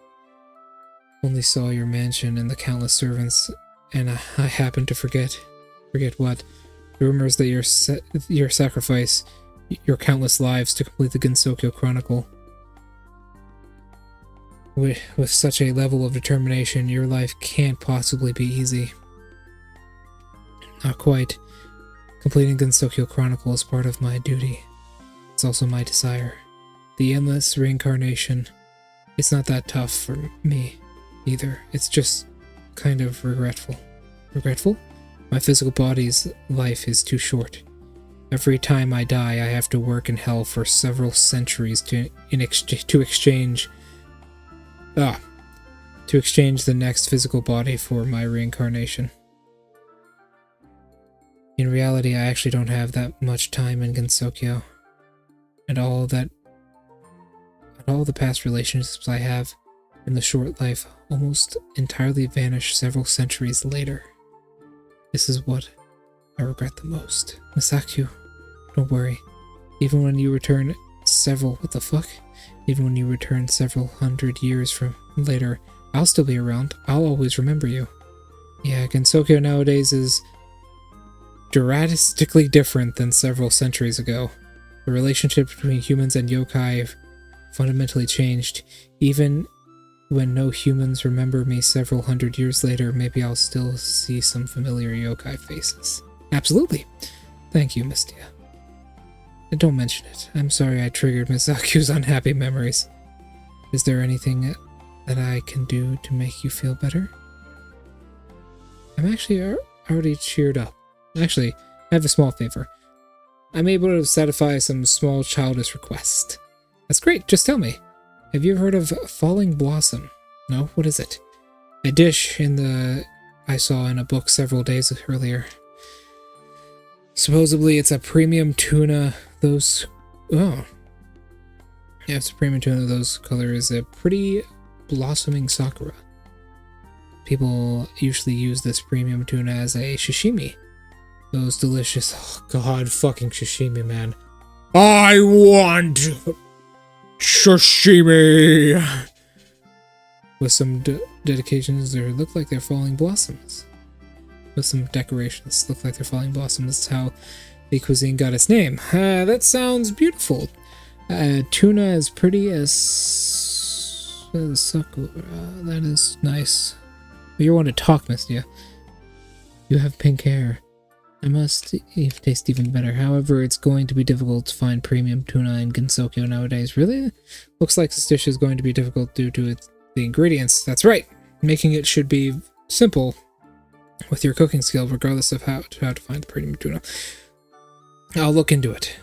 only saw your mansion and the countless servants, and I happened to forget. Forget what? The rumors that your sacrifice, your countless lives to complete the Gensokyo Chronicle. With such a level of determination, your life can't possibly be easy. Not quite. Completing Gensokyo Chronicle is part of my duty. It's also my desire. The endless reincarnation. It's not that tough for me, either. It's just kind of regretful. Regretful? My physical body's life is too short. Every time I die, I have to work in hell for several centuries to exchange the next physical body for my reincarnation. In reality, I actually don't have that much time in Gensokyo. And all the past relationships I have in the short life almost entirely vanish several centuries later. This is what I regret the most. Misakyu, don't worry. Even when you return several hundred years from later, I'll still be around. I'll always remember you. Yeah, Gensokyo nowadays is drastically different than several centuries ago. The relationship between humans and yokai have fundamentally changed. Even when no humans remember me several hundred years later, maybe I'll still see some familiar yokai faces. Absolutely. Thank you, Mystia. Don't mention it. I'm sorry I triggered Misaku's unhappy memories. Is there anything that I can do to make you feel better? I'm actually already cheered up. Actually, I have a small favor. I'm able to satisfy some small childish request. That's great, just tell me. Have you heard of falling blossom? No? What is it? A dish I saw in a book several days earlier. Supposedly it's a premium tuna, it's a premium tuna, those color is a pretty blossoming sakura. People usually use this premium tuna as a sashimi. Those delicious, oh god, fucking sashimi, man. I want sashimi! With some dedications, they look like they're falling blossoms. With some decorations, look like they're falling blossoms. That's how the cuisine got its name. That sounds beautiful. Tuna as pretty as sakura. That is nice. You're one to talk, Mystia. You have pink hair. I must taste even better. However, it's going to be difficult to find premium tuna in Gensokyo nowadays. Really? Looks like this dish is going to be difficult due to the ingredients. That's right. Making it should be simple with your cooking skill, regardless of how to find the premium tuna. I'll look into it.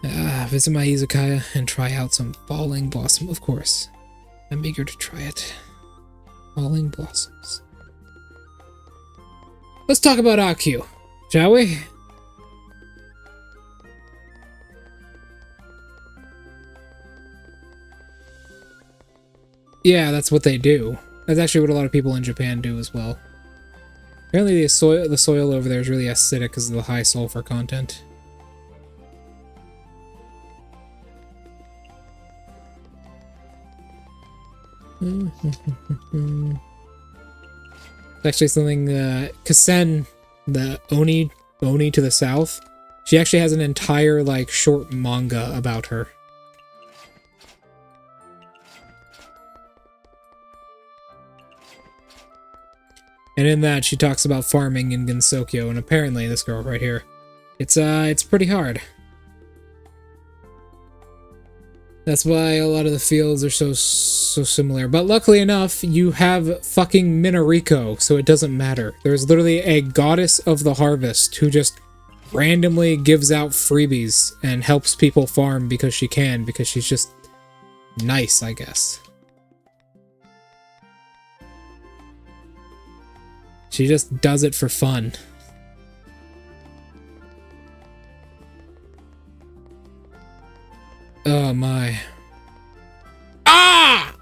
Visit my Izakaya and try out some falling blossom, of course. I'm eager to try it. Falling blossoms. Let's talk about AQ, shall we? Yeah, that's what they do. That's actually what a lot of people in Japan do as well. Apparently the soil over there is really acidic because of the high sulfur content. It's actually something, Kasen, the Oni to the south, she actually has an entire, like, short manga about her. And in that, she talks about farming in Gensokyo, and apparently this girl right here, it's pretty hard. That's why a lot of the fields are so similar. But luckily enough, you have fucking Minariko, so it doesn't matter. There's literally a goddess of the harvest who just randomly gives out freebies and helps people farm because she can, because she's just nice, I guess. She just does it for fun. Oh my. Ah!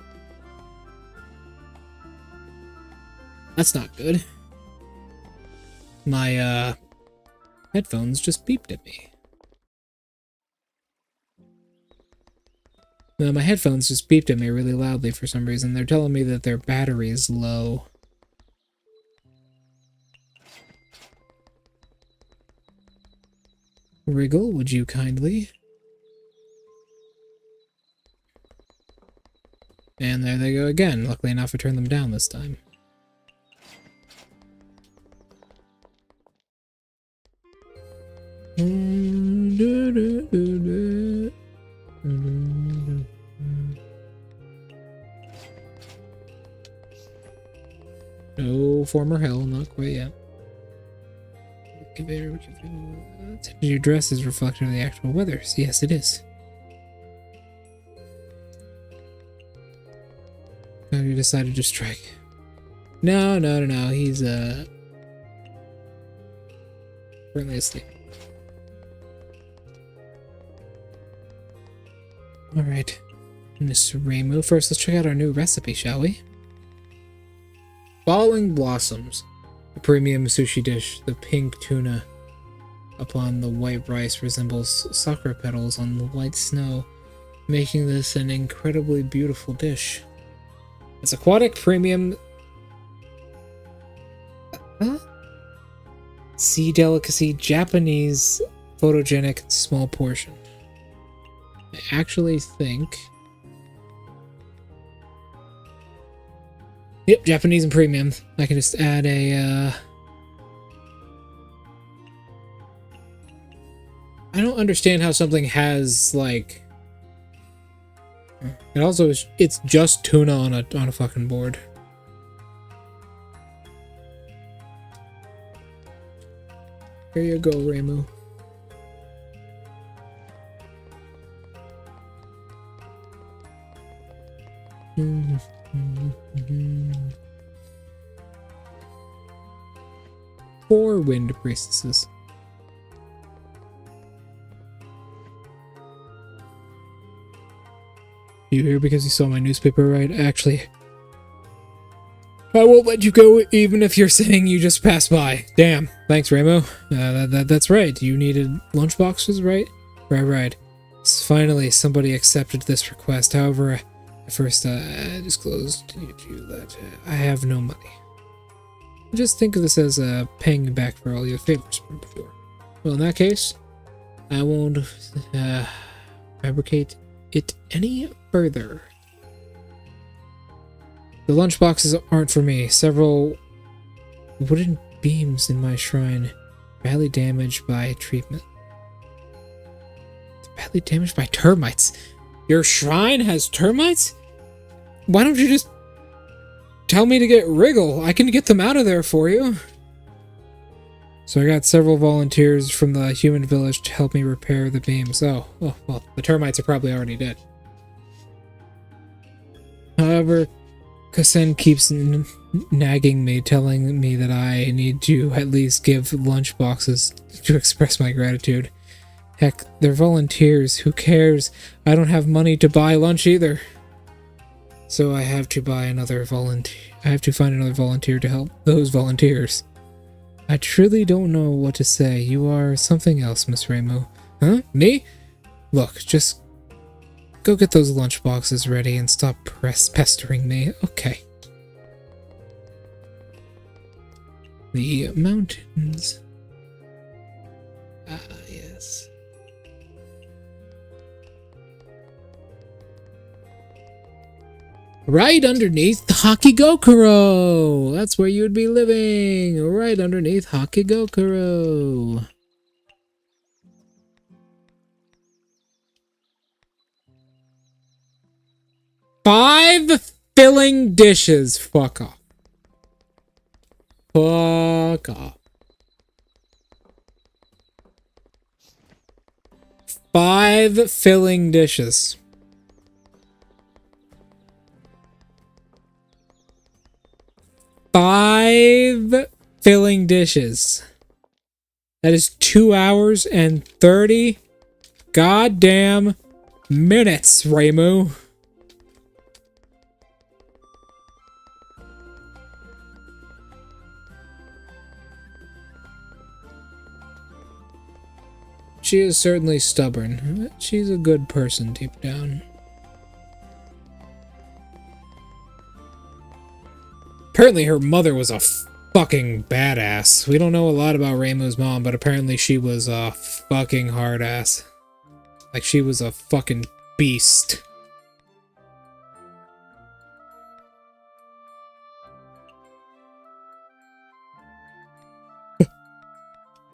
That's not good. My, headphones just beeped at me. No, my headphones just beeped at me really loudly for some reason. They're telling me that their battery is low. Wriggle, would you kindly? And there they go again. Luckily enough, I turned them down this time. No former hell, not quite yet. Your dress is reflective of the actual weather. Yes, it is. Oh, you decided to strike. No. He's Currently asleep. Alright. Miss Reimu, first let's check out our new recipe, shall we? Falling Blossoms. A premium sushi dish. The pink tuna upon the white rice resembles sakura petals on the white snow, making this an incredibly beautiful dish. It's aquatic premium... Huh? Sea delicacy, Japanese, photogenic, small portion. I actually think... Yep, Japanese and premium. I can just add a, I don't understand how something has, like... It also is, it's just tuna on a fucking board. Here you go, Reimu. Four wind priestesses. You here because you saw my newspaper, right? Actually, I won't let you go even if you're saying you just passed by. Damn. Thanks, Reimu. That's right. You needed lunchboxes, right? Right. Finally, somebody accepted this request. However, at first, I disclosed to you that I have no money. Just think of this as paying you back for all your favors from before. Well, in that case, I won't fabricate it any further. The lunchboxes aren't for me. Several wooden beams in my shrine badly damaged by treatment. Badly damaged by termites. Your shrine has termites? Why don't you just tell me to get Wriggle? I can get them out of there for you. So I got several volunteers from the human village to help me repair the beams. Oh, well, the termites are probably already dead. However, Kasen keeps nagging me, telling me that I need to at least give lunch boxes to express my gratitude. Heck, they're volunteers. Who cares? I don't have money to buy lunch either. So I have to buy another volunteer. I have to find another volunteer to help those volunteers. I truly don't know what to say. You are something else, Miss Reimu. Huh? Me? Look, just go get those lunch boxes ready and stop pestering me. Okay. The mountains. Ah, yes. Right underneath Hakigokuro! That's where you'd be living! Right underneath Hakigokuro! Five filling dishes! Fuck off. Fuck off. 5 filling dishes. Five filling dishes. That is 2 hours and 30 goddamn minutes, Reimu. She is certainly stubborn. She's a good person deep down. Apparently her mother was a fucking badass. We don't know a lot about Reimu's mom, but apparently she was a fucking hard ass. Like, she was a fucking beast.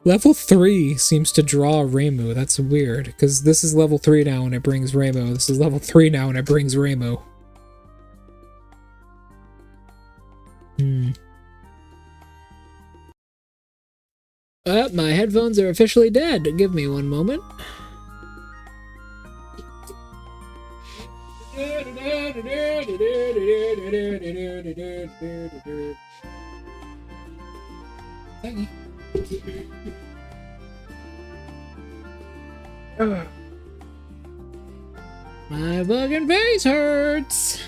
Level 3 seems to draw Reimu. That's weird, because this is level 3 now and it brings Reimu. This is level 3 now and it brings Reimu. My headphones are officially dead. Give me one moment. Ugh. My fucking face hurts.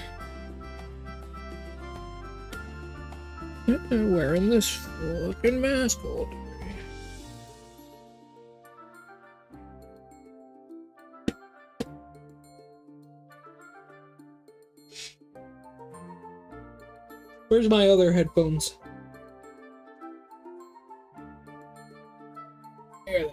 Wearing this fucking mask all day. Where's my other headphones? There they are.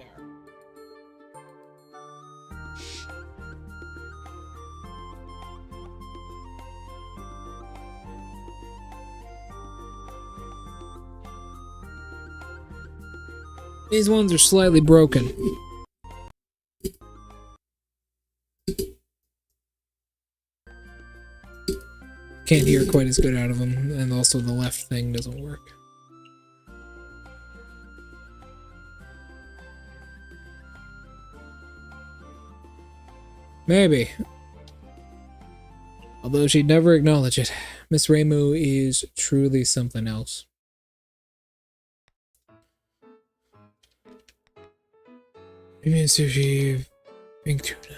These ones are slightly broken. Can't hear quite as good out of them, and also the left thing doesn't work. Maybe. Although she'd never acknowledge it, Miss Myuu is truly something else. Maybe sushi, pink tuna.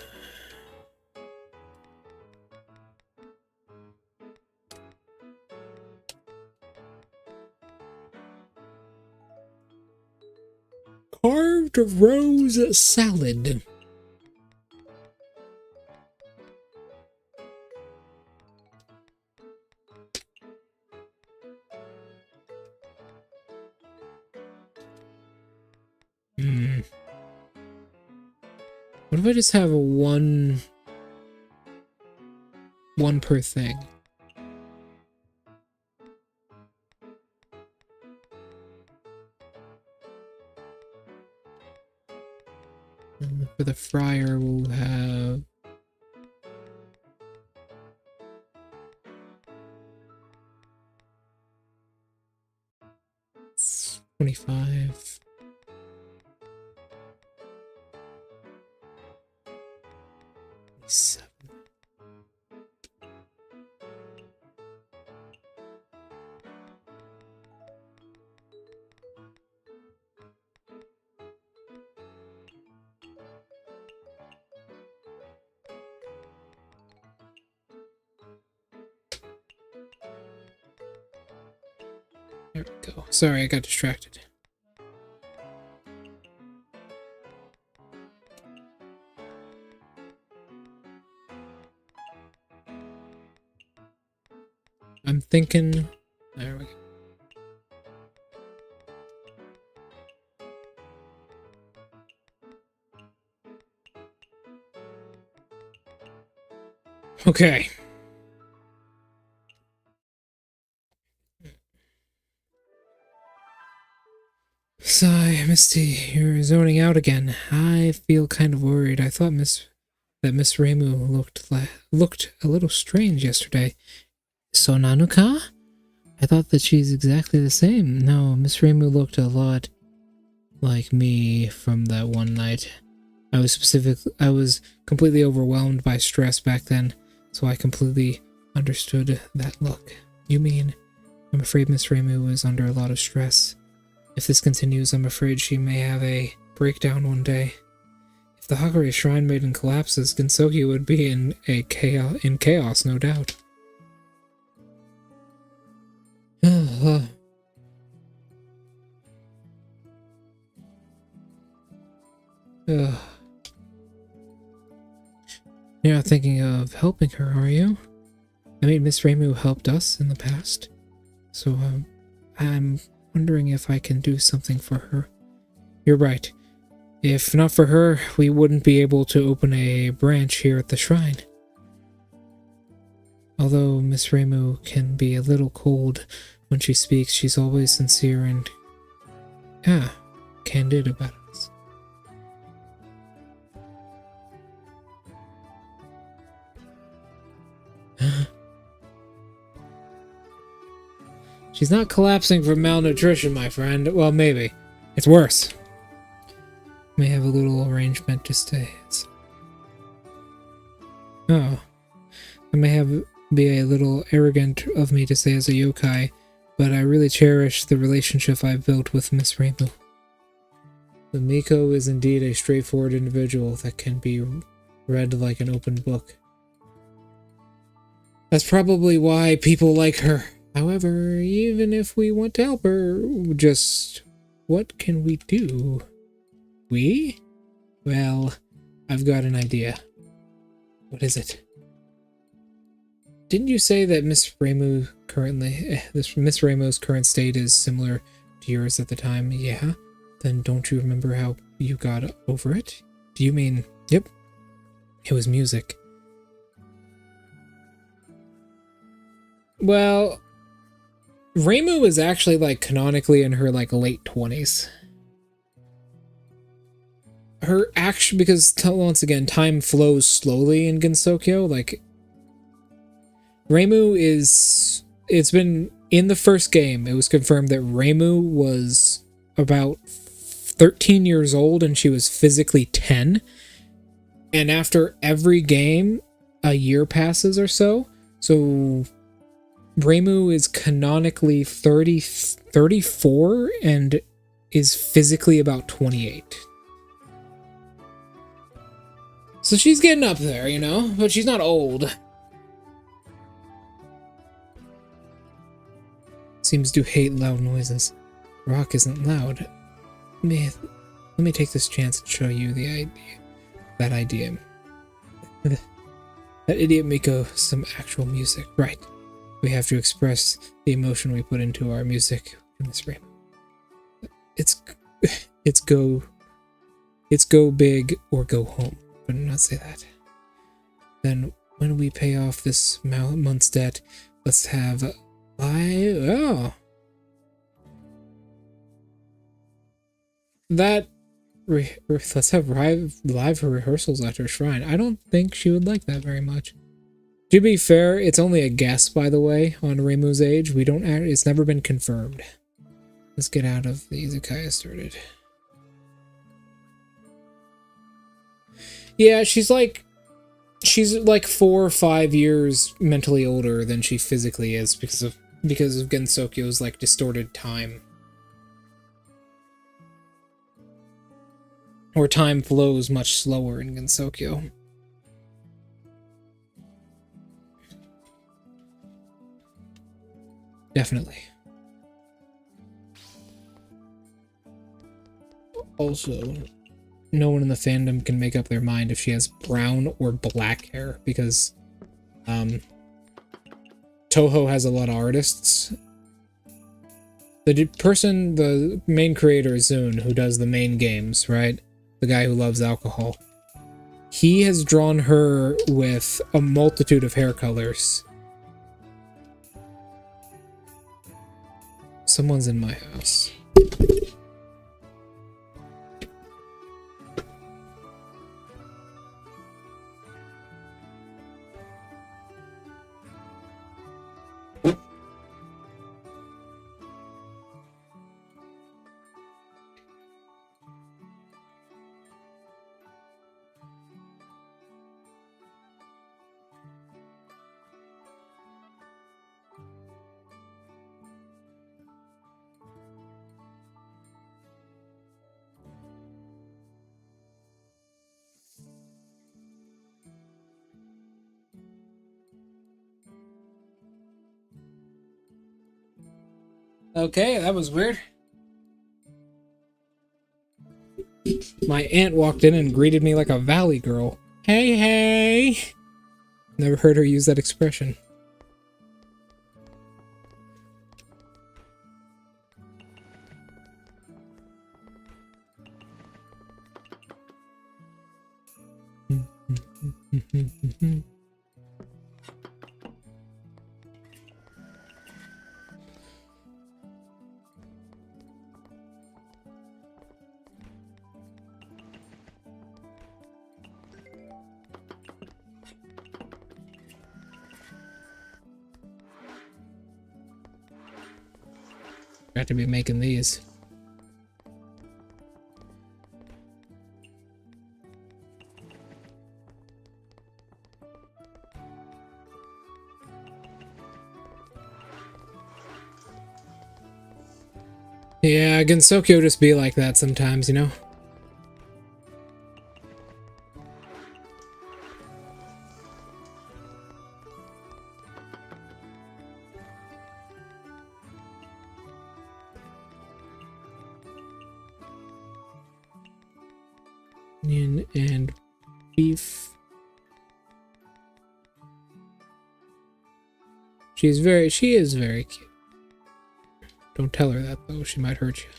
Carved rose salad. What if I just have a one per thing? And for the fryer, we'll have 25. Seven. There we go. Sorry, I got distracted. I'm thinking... There we go. Okay. Sigh, Misty, you're zoning out again. I feel kind of worried. I thought Miss Myuu looked a little strange yesterday. So Nanuka? I thought that she's exactly the same. No, Miss Myuu looked a lot like me from that one night. I was completely overwhelmed by stress back then, so I completely understood that look. You mean, I'm afraid Miss Myuu is under a lot of stress. If this continues, I'm afraid she may have a breakdown one day. If the Hakari Shrine Maiden collapses, Gensoki would be in chaos, no doubt. You're not thinking of helping her, are you? I mean, Miss Myuu helped us in the past, so I'm wondering if I can do something for her. You're right. If not for her, we wouldn't be able to open a branch here at the shrine. Although Miss Myuu can be a little cold when she speaks, she's always sincere and, candid about us. She's not collapsing from malnutrition, my friend. Well, maybe. It's worse. May have a little arrangement to stay. Oh. It may be a little arrogant of me to say as a yokai, but I really cherish the relationship I've built with Miss Myuu. The Miko is indeed a straightforward individual that can be read like an open book. That's probably why people like her. However, even if we want to help her, just what can we do? We? Well, I've got an idea. What is it? Didn't you say that Miss Reimu's current state is similar to yours at the time? Yeah. Then don't you remember how you got over it? Do you mean... Yep. It was music. Well, Reimu is actually, like, canonically in her, like, late 20s. Her action... Because, once again, time flows slowly in Gensokyo. Like, Reimu is... It's been... In the first game, it was confirmed that Reimu was about 13 years old and she was physically 10. And after every game, a year passes or so. So Reimu is canonically 34 and is physically about 28. So she's getting up there, you know? But she's not old. Seems to hate loud noises. Rock isn't loud. Let me take this chance and show you the idea. That idea. That idiot Miko some actual music. Right. We have to express the emotion we put into our music in this frame. It's go big or go home. But not say that. Then when we pay off this month's debt, let's have let's have live rehearsals at her shrine. I don't think she would like that very much. To be fair, it's only a guess, by the way, on Reimu's age. It's never been confirmed. Let's get out of the Izakaya started. Yeah, she's like 4 or 5 years mentally older than she physically is because of Gensokyo's like distorted time. Or time flows much slower in Gensokyo. Definitely. Also, no one in the fandom can make up their mind if she has brown or black hair, because Toho has a lot of artists. The main creator, Zune, who does the main games, right? The guy who loves alcohol. He has drawn her with a multitude of hair colors. Someone's in my house. Okay, that was weird. My aunt walked in and greeted me like a valley girl. Hey, hey! Never heard her use that expression. Got to be making these. Yeah, Gensokyo just be like that sometimes, you know? onion and beef. She is very cute. Don't tell her that though, she might hurt you.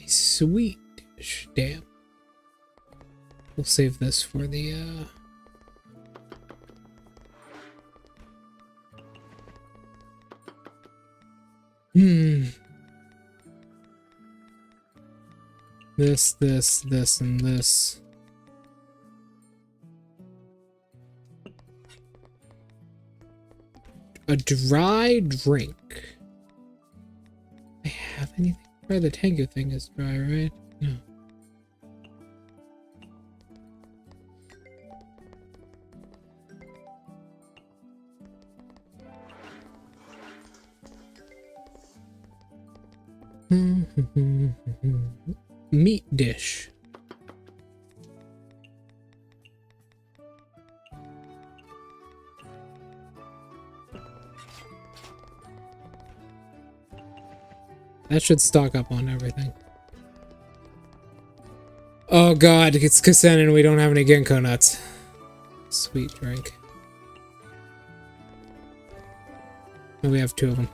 A sweet dish, damn. We'll save this for the This, and this. A dry drink. I have anything? Or the tango thing is dry, right? No. Meat dish. That should stock up on everything. Oh god, it's Kasen and we don't have any ginkgo nuts. Sweet drink. Oh, we have 2 of them.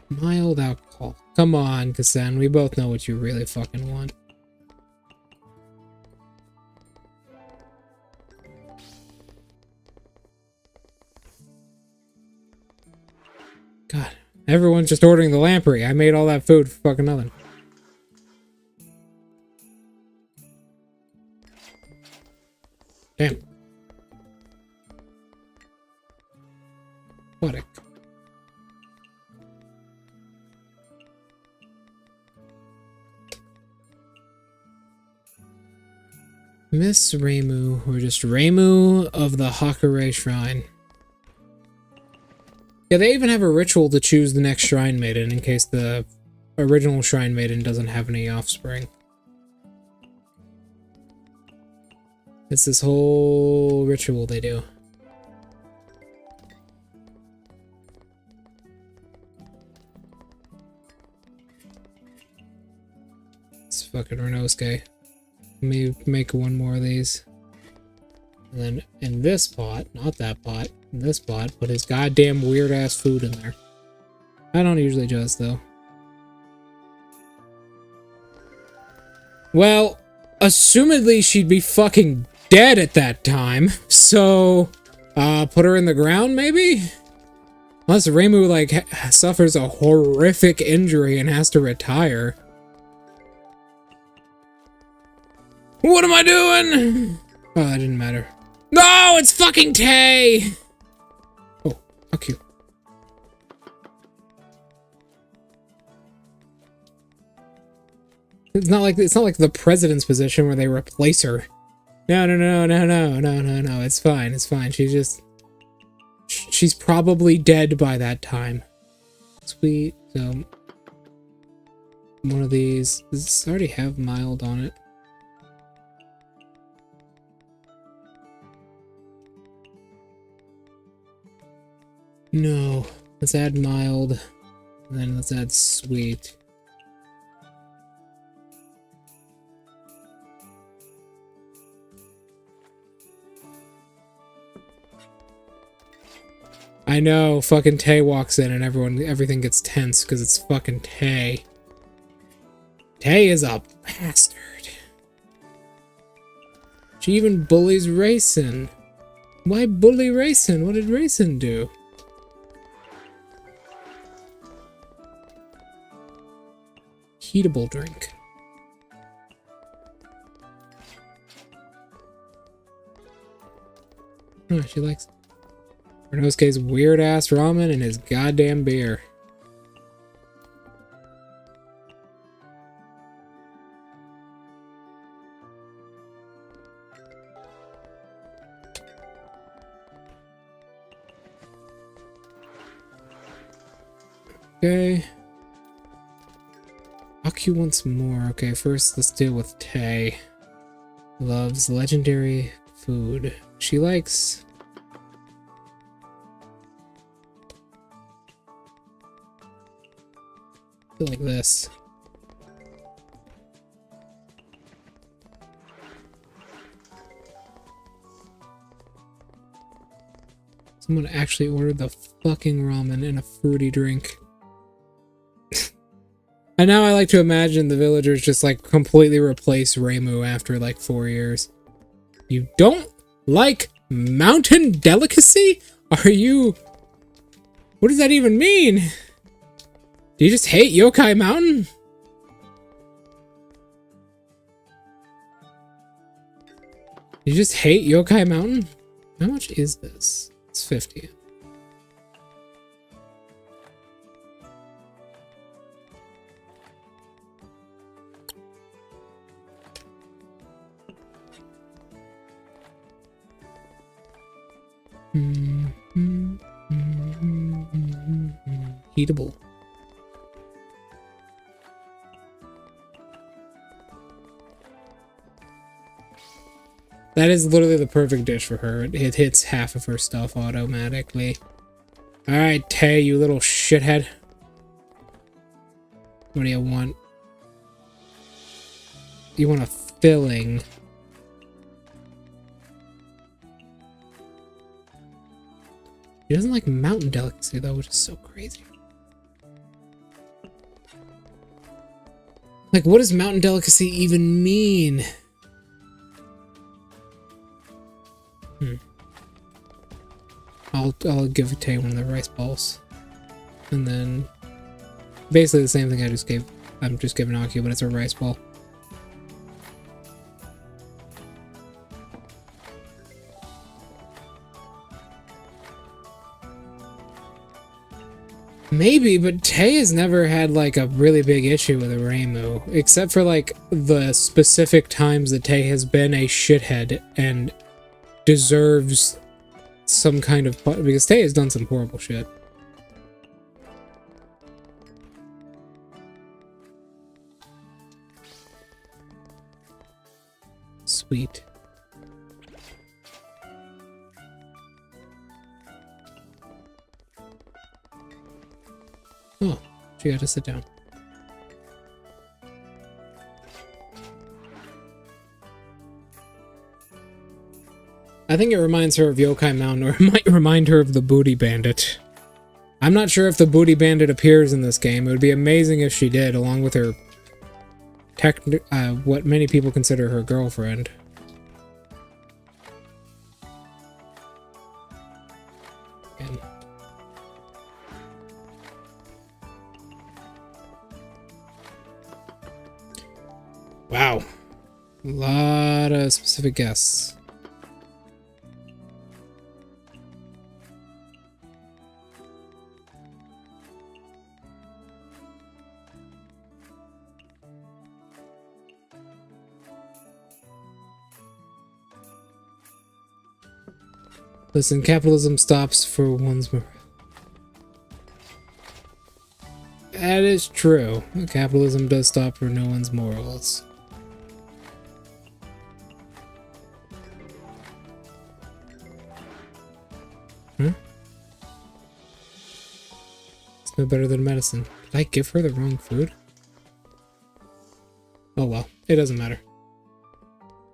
Mild alcohol. Come on, Kasen. We both know what you really fucking want. God. Everyone's just ordering the lamprey. I made all that food for fucking nothing. Damn. Aquatic. Miss Reimu, or just Reimu of the Hakare Shrine. Yeah, they even have a ritual to choose the next Shrine Maiden in case the original Shrine Maiden doesn't have any offspring. It's this whole ritual they do. It's fucking Renosuke. Let me make 1 more of these. And then in this pot, not that pot, in this pot, put his goddamn weird ass food in there. I don't usually just though. Well, assumedly she'd be fucking dead at that time. So, put her in the ground maybe? Unless Reimu like suffers a horrific injury and has to retire. What am I doing? Oh, that didn't matter. No, it's fucking Tay! Oh, fuck you. It's not like the president's position where they replace her. No, it's fine, it's fine. She's probably dead by that time. Sweet, so one of these. Does this already have mild on it? No. Let's add mild. And then let's add sweet. I know, fucking Tay walks in and everything gets tense because it's fucking Tay. Tay is a bastard. She even bullies Raisin. Why bully Raisin? What did Raisin do? Heatable drink. Oh, she likes Renosuke's weird ass ramen and his goddamn beer. Okay. Aku wants more. Okay, first let's deal with Tay. Loves legendary food. She likes... I feel like this. Someone actually ordered the fucking ramen and a fruity drink. And now I like to imagine the villagers just like completely replace Reimu after like 4 years. You don't like mountain delicacy? Are you... What does that even mean? Do you just hate Yokai Mountain? You just hate Yokai Mountain? How much is this? It's 50. Eatable. That is literally the perfect dish for her. It hits half of her stuff automatically. Alright, Tay, you little shithead. What do you want? You want a filling. He doesn't like mountain delicacy though, which is so crazy. Like, what does mountain delicacy even mean? I'll give Tay one of the rice balls. And then basically the same thing I just gave. I'm just giving Aki, but it's a rice ball. Maybe, but Tay has never had like a really big issue with a Reimu, except for like the specific times that Tay has been a shithead and deserves some kind of... because Tay has done some horrible shit. Sweet. Oh, she had to sit down. I think it reminds her of Yokai Mountain, or it might remind her of the Booty Bandit. I'm not sure if the Booty Bandit appears in this game. It would be amazing if she did, along with her what many people consider her girlfriend. And wow. A lot of specific guests. Listen, capitalism stops for one's morale. That is true. Capitalism does stop for no one's morals. Huh? It's no better than medicine. Did I give her the wrong food? Oh well, it doesn't matter.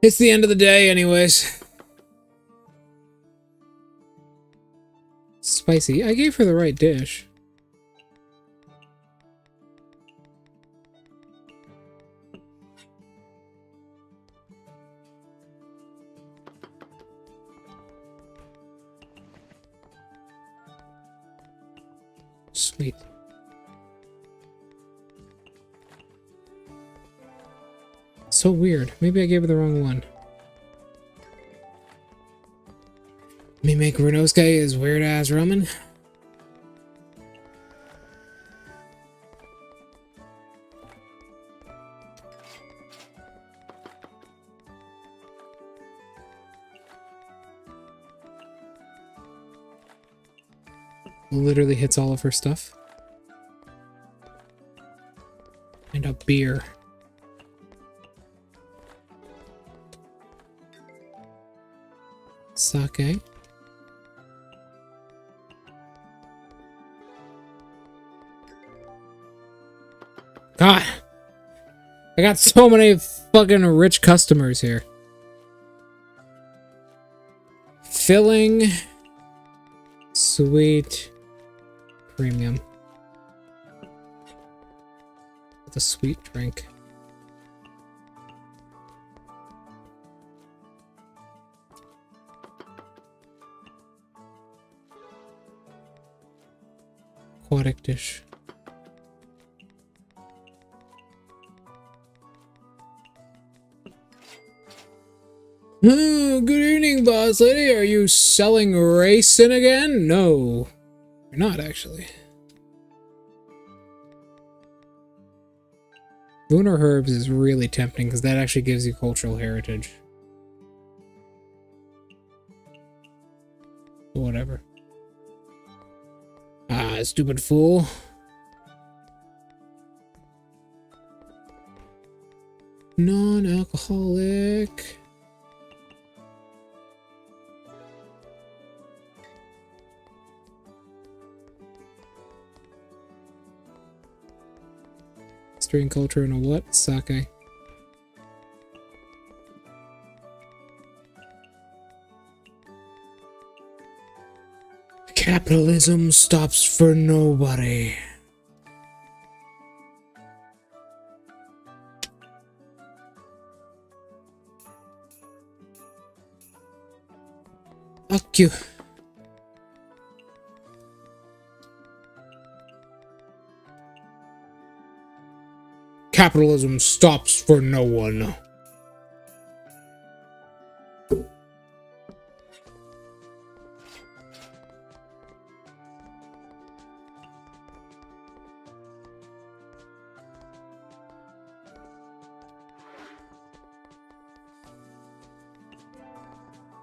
It's the end of the day anyways. Spicy. I gave her the right dish. Sweet. So weird. Maybe I gave her the wrong one. Me make Renosuke is weird ass ramen. Literally hits all of her stuff. beer. Sake. God, I got so many fucking rich customers here. Filling, sweet, premium. With a sweet drink. Aquatic dish. Oh, good evening, boss lady. Are you selling raisin again? No, you're not actually. Lunar herbs is really tempting because that actually gives you cultural heritage. Whatever. Ah, stupid fool. Non-alcoholic. History and culture and a what? Sake. Capitalism stops for nobody. Fuck you. Capitalism stops for no one.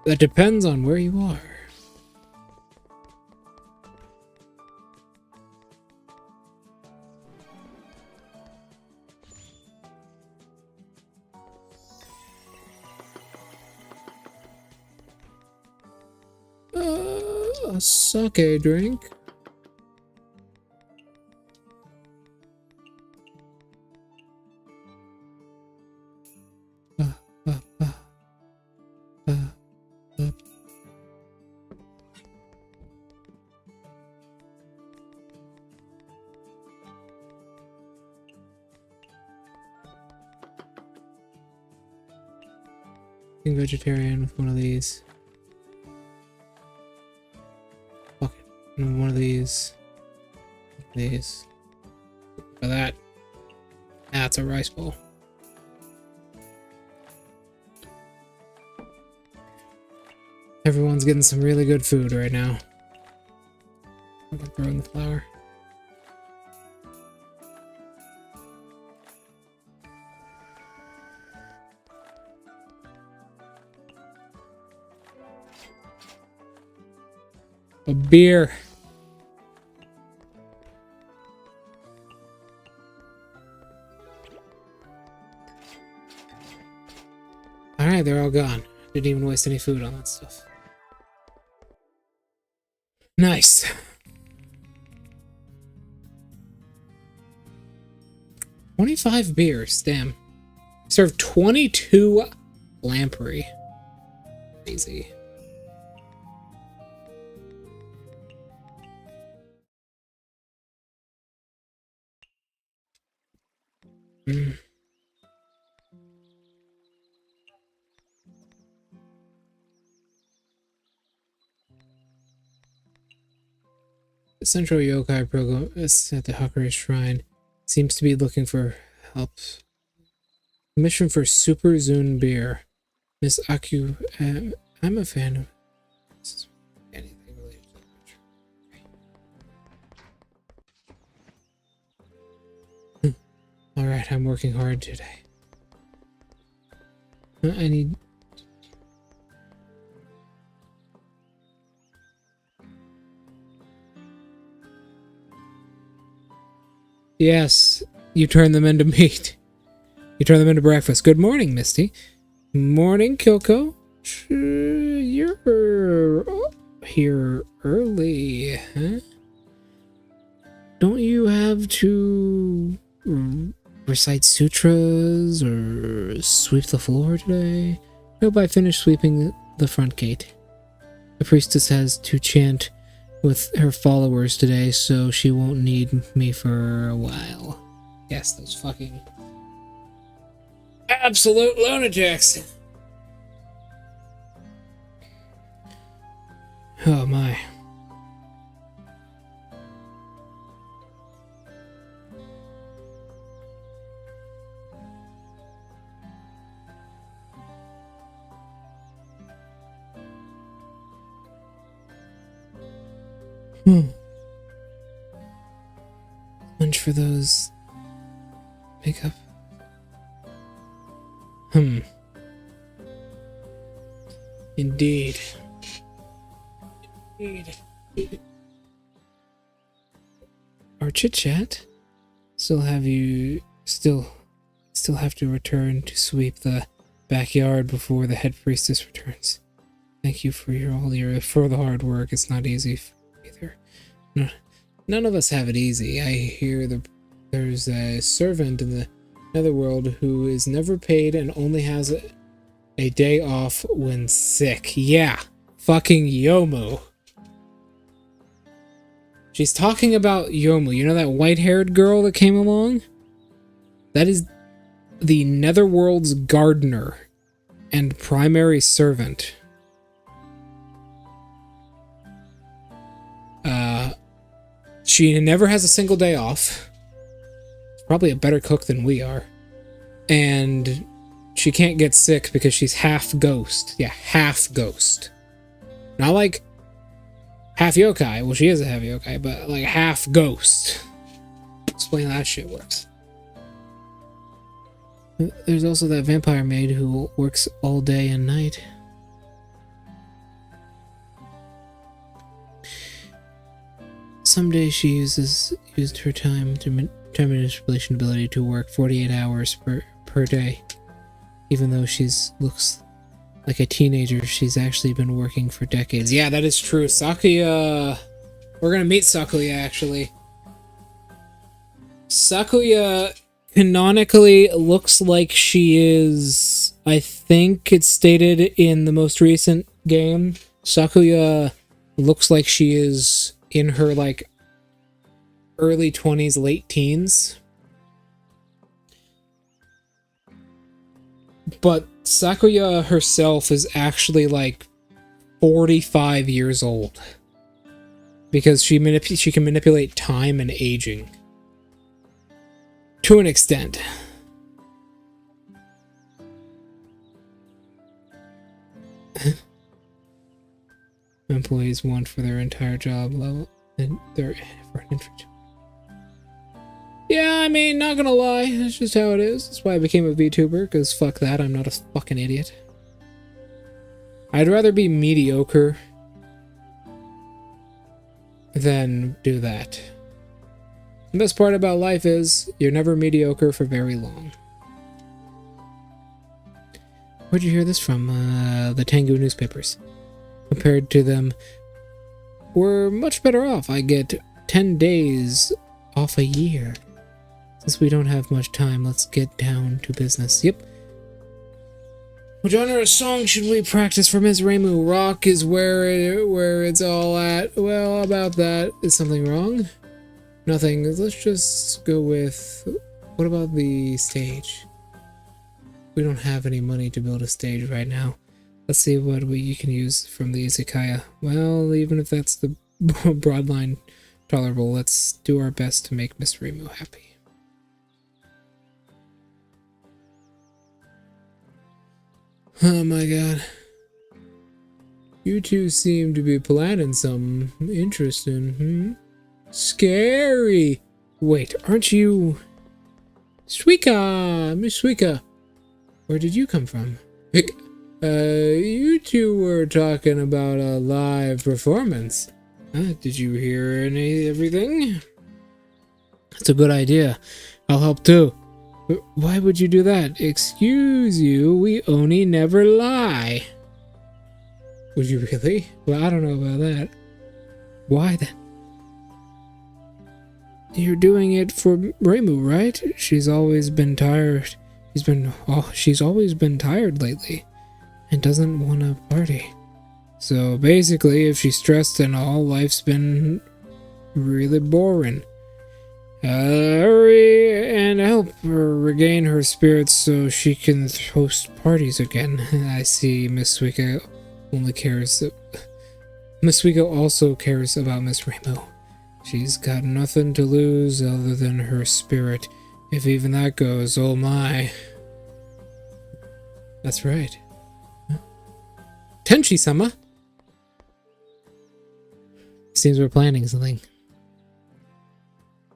That depends on where you are. A sake drink. Being vegetarian with one of these. Fuck it. And one of these. These. For that. That's a rice bowl. Everyone's getting some really good food right now. I'm gonna throw in the flour. A beer. Alright, they're all gone. Didn't even waste any food on that stuff. Nice. $25 beers, damn. Served 22 lamprey. Crazy. The central yokai program is at the Hakari Shrine. Seems to be looking for help. Mission for Super Zune beer. Miss Aku, I'm a fan of anything related to the country. Alright, I'm working hard today. I need... Yes, you turn them into meat. You turn them into breakfast. Good morning, Misty. Morning, Kyoko. You're here early, huh? Don't you have to recite sutras or sweep the floor today? Nope, I finished sweeping the front gate. The priestess has to chant with her followers today, so she won't need me for a while. Yes, those fucking absolute lunatics. Oh my. Lunch for those makeup. Indeed. Our chit chat. Still have to return to sweep the backyard before the head priestess returns. Thank you for for the hard work. It's not easy either. No, none of us have it easy. I hear there's a servant in the netherworld who is never paid and only has a day off when sick. Yeah, fucking Yomu. She's talking about Yomu. You know that white-haired girl that came along? That is the netherworld's gardener and primary servant. She never has a single day off. She's probably a better cook than we are. And she can't get sick because she's half ghost. Yeah, half ghost. Not like half yokai. Well, she is a half yokai, but like half ghost. Explain how that shit works. There's also that vampire maid who works all day and night. Someday she used her time manipulation ability to work 48 hours per day. Even though looks like a teenager, she's actually been working for decades. Yeah, that is true. Sakuya... We're gonna meet Sakuya, actually. Sakuya canonically looks like she is... I think it's stated in the most recent game. Sakuya looks like she is in her, like, early 20s, late teens. But Sakuya herself is actually, like, 45 years old. Because she can manipulate time and aging. To an extent. Employees want for their entire job level and for an entry job. Yeah, I mean, not gonna lie, that's just how it is. That's why I became a VTuber, because fuck that, I'm not a fucking idiot. I'd rather be mediocre than do that. The best part about life is you're never mediocre for very long. Where'd you hear this from? The Tengu newspapers. Compared to them, we're much better off. I get 10 days off a year. Since we don't have much time, let's get down to business. Yep. What genre of song should we practice for Ms. Reimu? Rock is where it's all at. Well, about that, is something wrong? Nothing. Let's just go with... What about the stage? We don't have any money to build a stage right now. Let's see what you can use from the Izakaya. Well, even if that's the broad line tolerable, let's do our best to make Miss Reimu happy. Oh my god. You two seem to be planning something interesting, Scary! Wait, aren't you... Suika! Miss Suika! Where did you come from? You two were talking about a live performance. Did you hear everything? That's a good idea. I'll help too. Why would you do that? Excuse you, we Oni never lie. Would you really? Well, I don't know about that. Why then? You're doing it for Myuu, right? She's always been tired. She's always been tired lately and doesn't want to party. So basically, if she's stressed and all, life's been really boring. Hurry and help her regain her spirits so she can host parties again. I see Miss Suika Miss Suika also cares about Miss Myuu. She's got nothing to lose other than her spirit. If even that goes, oh my. That's right. Tenchi-sama! Seems we're planning something.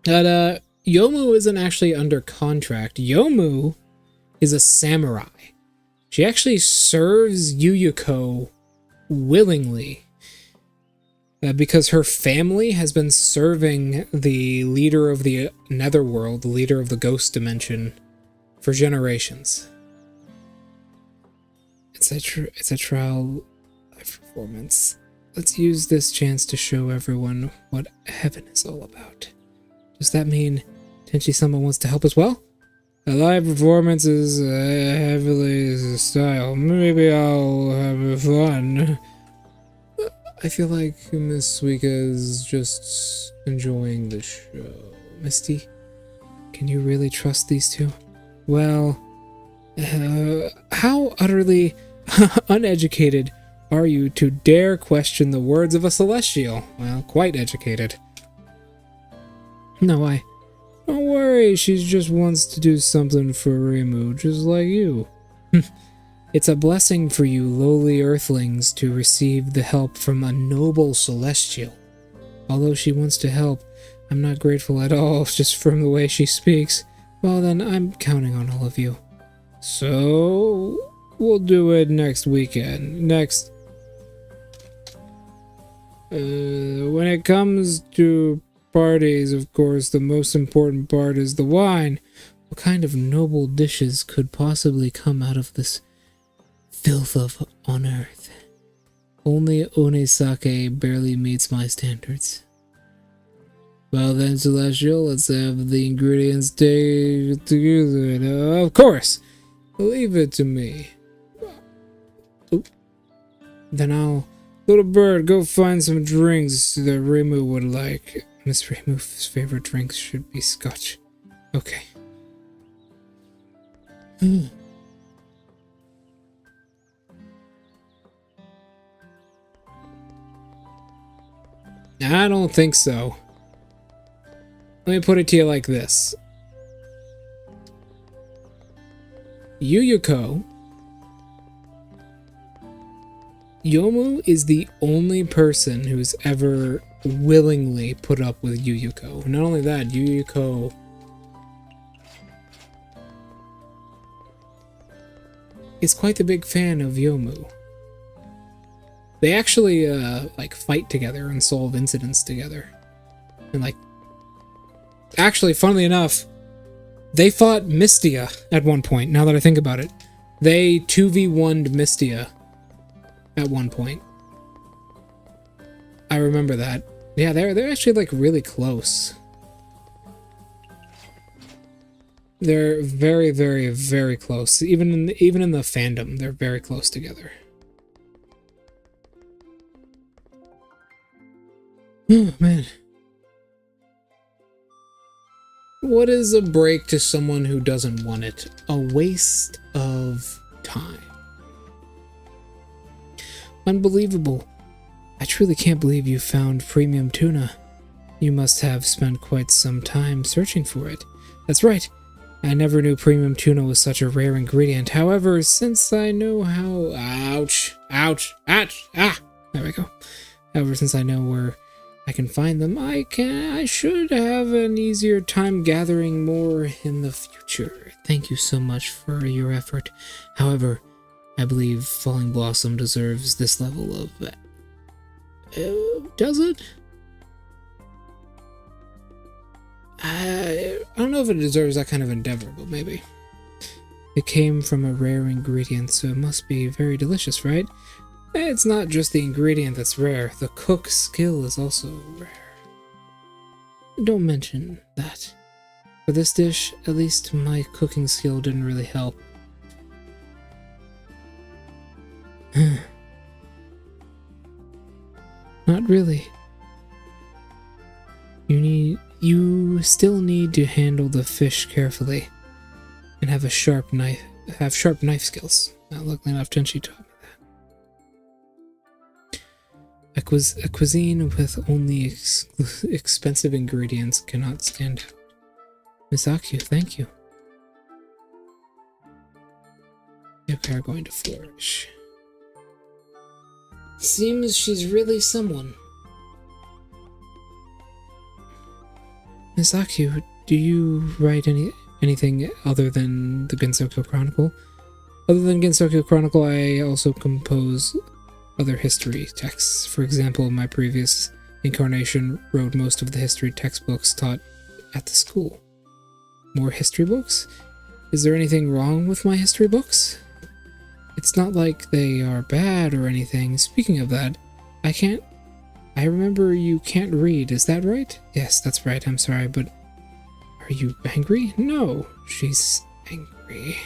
But, Yomu isn't actually under contract. Yomu is a samurai. She actually serves Yuyuko willingly. Because her family has been serving the leader of the Netherworld, the leader of the Ghost Dimension, for generations. It's a trial life performance. Let's use this chance to show everyone what heaven is all about. Does that mean Tenchi-sama wants to help as well? A live performance is heavily style. Maybe I'll have fun. I feel like Miss Suika is just enjoying the show. Misty, can you really trust these two? Well, how utterly uneducated are you to dare question the words of a celestial? Well, quite educated. No, don't worry, she just wants to do something for Myuu, just like you. It's a blessing for you lowly earthlings to receive the help from a noble celestial. Although she wants to help, I'm not grateful at all, just from the way she speaks. Well then, I'm counting on all of you. So, we'll do it next weekend. When it comes to parties, of course, the most important part is the wine. What kind of noble dishes could possibly come out of this filth on earth? Only onesake barely meets my standards. Well then, Celestial, let's have the ingredients take together. Of course! Leave it to me. Oop. Then I'll... Little bird, go find some drinks that Myuu would like. Miss Myuu's favorite drinks should be scotch. Okay. I don't think so. Let me put it to you like this. Yuyuko, Yomu is the only person who's ever willingly put up with Yuyuko. Not only that, Yuyuko is quite the big fan of Yomu. They actually like fight together and solve incidents together. And like, actually, funnily enough, they fought Mystia at one point, now that I think about it. They 2v1'd Mystia at one point. I remember that. Yeah, they're actually like really close. They're very, very, very close. Even in the fandom, they're very close together. Oh, man. What is a break to someone who doesn't want it? A waste of time. Unbelievable. I truly can't believe you found premium tuna. You must have spent quite some time searching for it. That's right. I never knew premium tuna was such a rare ingredient. However, since I know how... Ouch. Ouch. Ouch. Ah! There we go. However, since I know where I can find them, I should have an easier time gathering more in the future. Thank you so much for your effort. However, I believe Falling Blossom deserves this level of... does it? I don't know if it deserves that kind of endeavor, but maybe. It came from a rare ingredient, so it must be very delicious, right? It's not just the ingredient that's rare, the cook's skill is also rare. Don't mention that. For this dish, at least my cooking skill didn't really help. Not really. You still need to handle the fish carefully and have sharp knife skills. Luckily enough, Tenchi taught me that. A cuisine with only expensive ingredients cannot stand out. Misakyu, thank you. If we are going to flourish. Seems she's really someone. Misakyu, do you write anything other than the Gensokyo Chronicle? Other than Gensokyo Chronicle, I also compose other history texts. For example, my previous incarnation wrote most of the history textbooks taught at the school. More history books? Is there anything wrong with my history books? It's not like they are bad or anything. Speaking of that, I remember you can't read, is that right? Yes, that's right, I'm sorry, but are you angry? No, she's angry.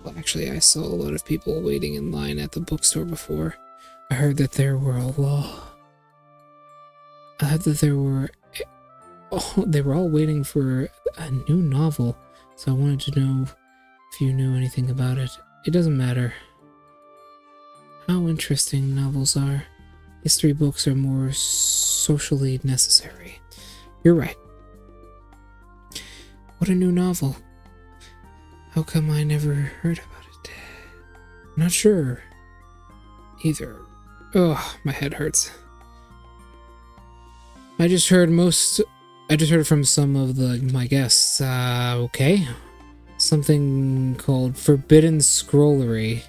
Well, actually, I saw a lot of people waiting in line at the bookstore before. I heard that there were they were all waiting for a new novel, so I wanted to know if you knew anything about it. It doesn't matter how interesting novels are. History books are more socially necessary. You're right. What a new novel. How come I never heard about it? I'm not sure either. Ugh, my head hurts. I just heard from some of my guests. Okay. Something called Forbidden Scrollery.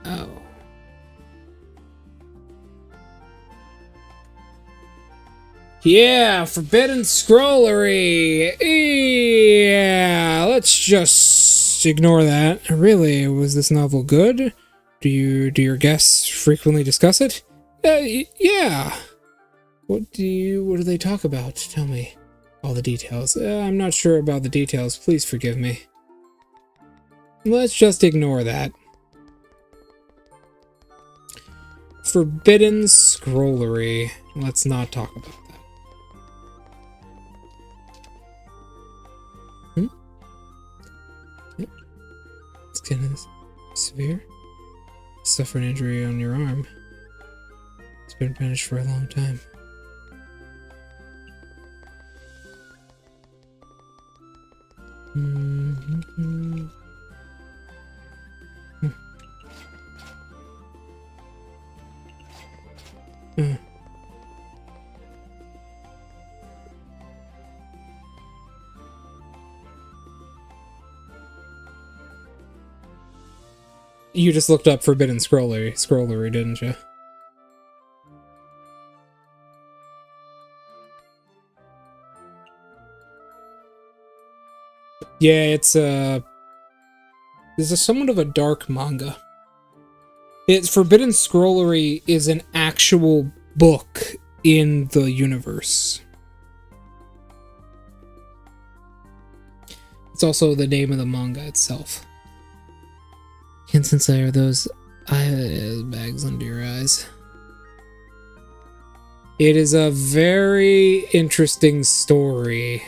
Oh. Yeah, Forbidden Scrollery. Yeah, let's just ignore that. Really, was this novel good? Do your guests frequently discuss it? Yeah. What do they talk about? Tell me all the details. I'm not sure about the details. Please forgive me. Let's just ignore that. Forbidden Scrollery. Let's not talk about that. Yep. Skin is severe. Suffer an injury on your arm. It's been banished for a long time. Mm-hmm. You just looked up Forbidden Scrollery, didn't you? Yeah, this is somewhat of a dark manga. Forbidden Scrollery is an actual book in the universe. It's also the name of the manga itself. Can't sensei, are those bags under your eyes? It is a very interesting story.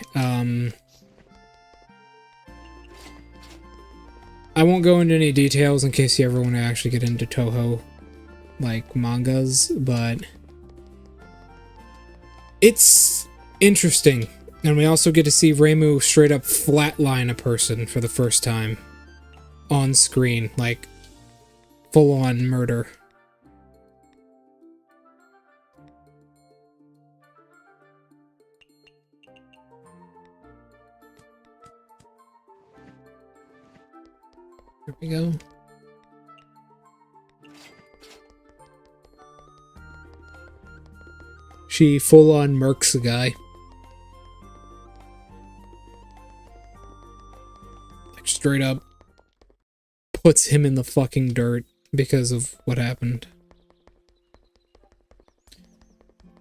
I won't go into any details in case you ever want to actually get into Toho, like, mangas, but it's interesting. And we also get to see Reimu straight up flatline a person for the first time on screen, like, full-on murder. Here we go. She full-on murks a guy. straight up puts him in the fucking dirt because of what happened.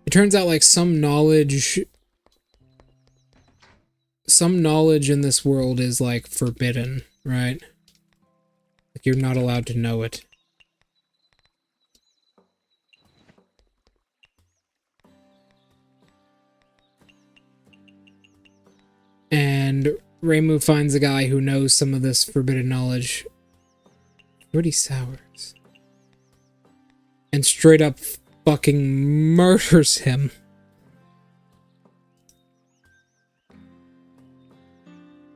It turns out like some knowledge in this world is like forbidden, right? Like you're not allowed to know it. And Reimu finds a guy who knows some of this forbidden knowledge. Pretty sours. And straight up fucking murders him.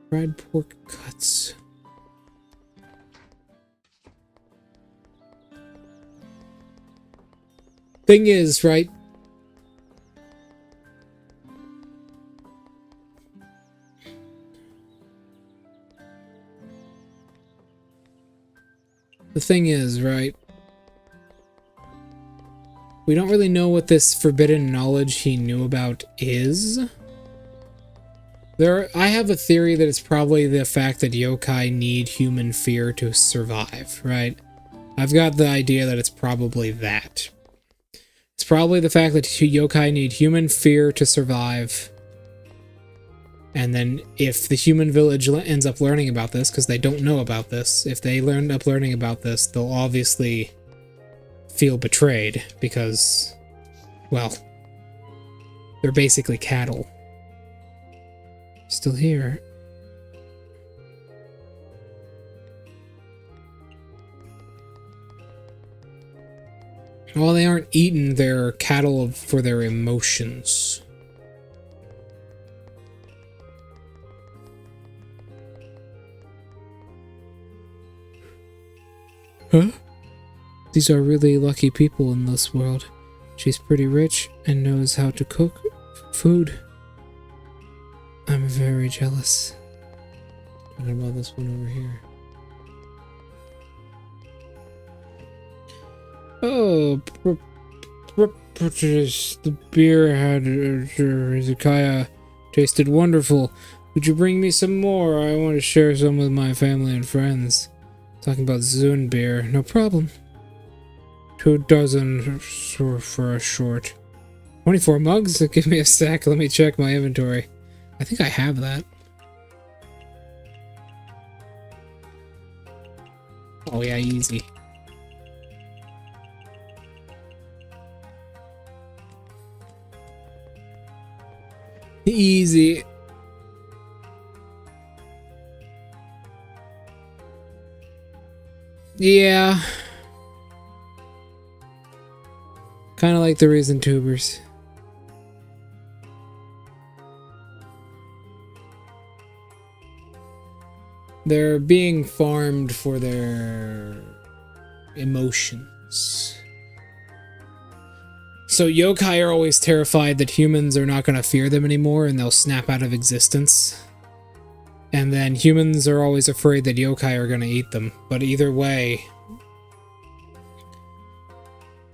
Fried pork cuts. Thing is, right? The thing is, right? We don't really know what this forbidden knowledge he knew about is. I have a theory that it's probably the fact that yokai need human fear to survive, right? I've got the idea that it's probably that. It's probably the fact that yokai need human fear to survive. And then if the human village ends up learning about this, because they don't know about this, if they end up learning about this, they'll obviously feel betrayed because, well, they're basically cattle. Still here. Well, they aren't eaten, they're cattle for their emotions. Huh? These are really lucky people in this world. She's pretty rich and knows how to cook food. I'm very jealous. What about this one over here? Oh, the beer had Izakaya tasted wonderful. Would you bring me some more? I want to share some with my family and friends. Talking about Zun beer, no problem. 2 dozen for a short. 24 mugs? Give me a sec, let me check my inventory. I think I have that. Oh yeah, easy. Easy. Yeah. Kind of like the reason tubers. They're being farmed for their emotions. So yokai are always terrified that humans are not going to fear them anymore and they'll snap out of existence. And then humans are always afraid that yokai are going to eat them. But either way,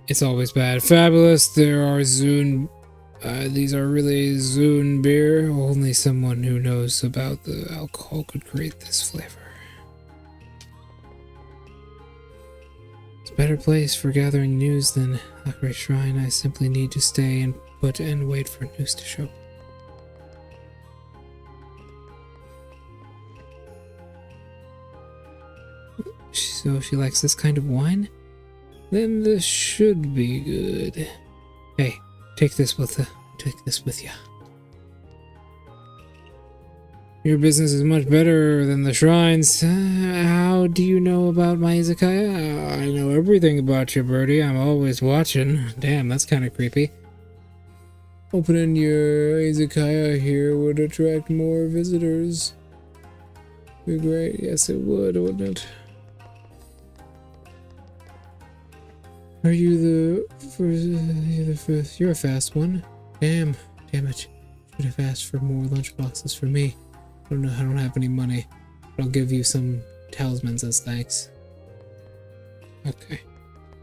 it's always bad. Fabulous. There are Zun. These are really Zun beer. Only someone who knows about the alcohol could create this flavor. It's a better place for gathering news than a great shrine. I simply need to stay and wait for news to show. So she likes this kind of wine? Then this should be good. Hey, take this with you. Your business is much better than the shrines. How do you know about my Izakaya? I know everything about you, birdie. I'm always watching. Damn, that's kind of creepy. Opening your Izakaya here would attract more visitors. Be great. Yes, it would, wouldn't it? Are you the first? You're a fast one. Damn it. Should have asked for more lunchboxes for me. I don't have any money, but I'll give you some talismans as thanks. Okay.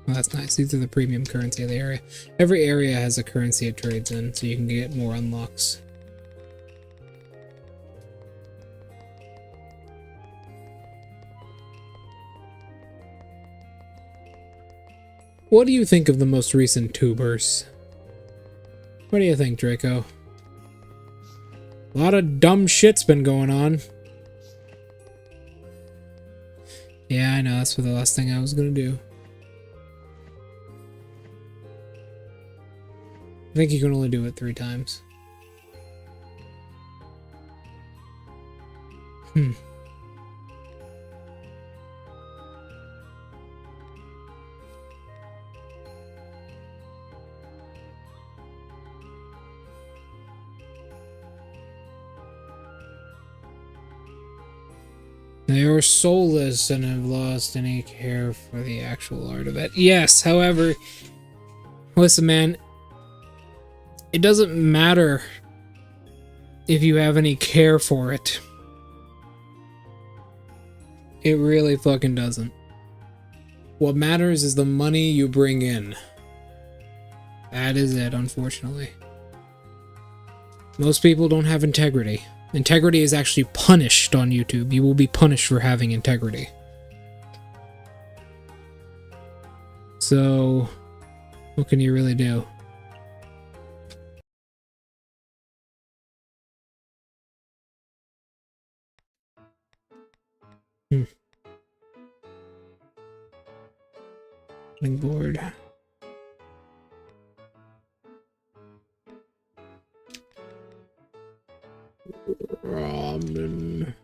Well, that's nice. These are the premium currency of the area. Every area has a currency it trades in, so you can get more unlocks. What do you think of the most recent tubers? What do you think, Draco? A lot of dumb shit's been going on. Yeah, I know, that's for the last thing I was gonna do. I think you can only do it 3 times. They are soulless and have lost any care for the actual art of it. Yes, however, listen, man, it doesn't matter if you have any care for it. It really fucking doesn't. What matters is the money you bring in. That is it, unfortunately. Most people don't have integrity. Integrity is actually punished on YouTube. You will be punished for having integrity. So, what can you really do? Board. Ramen.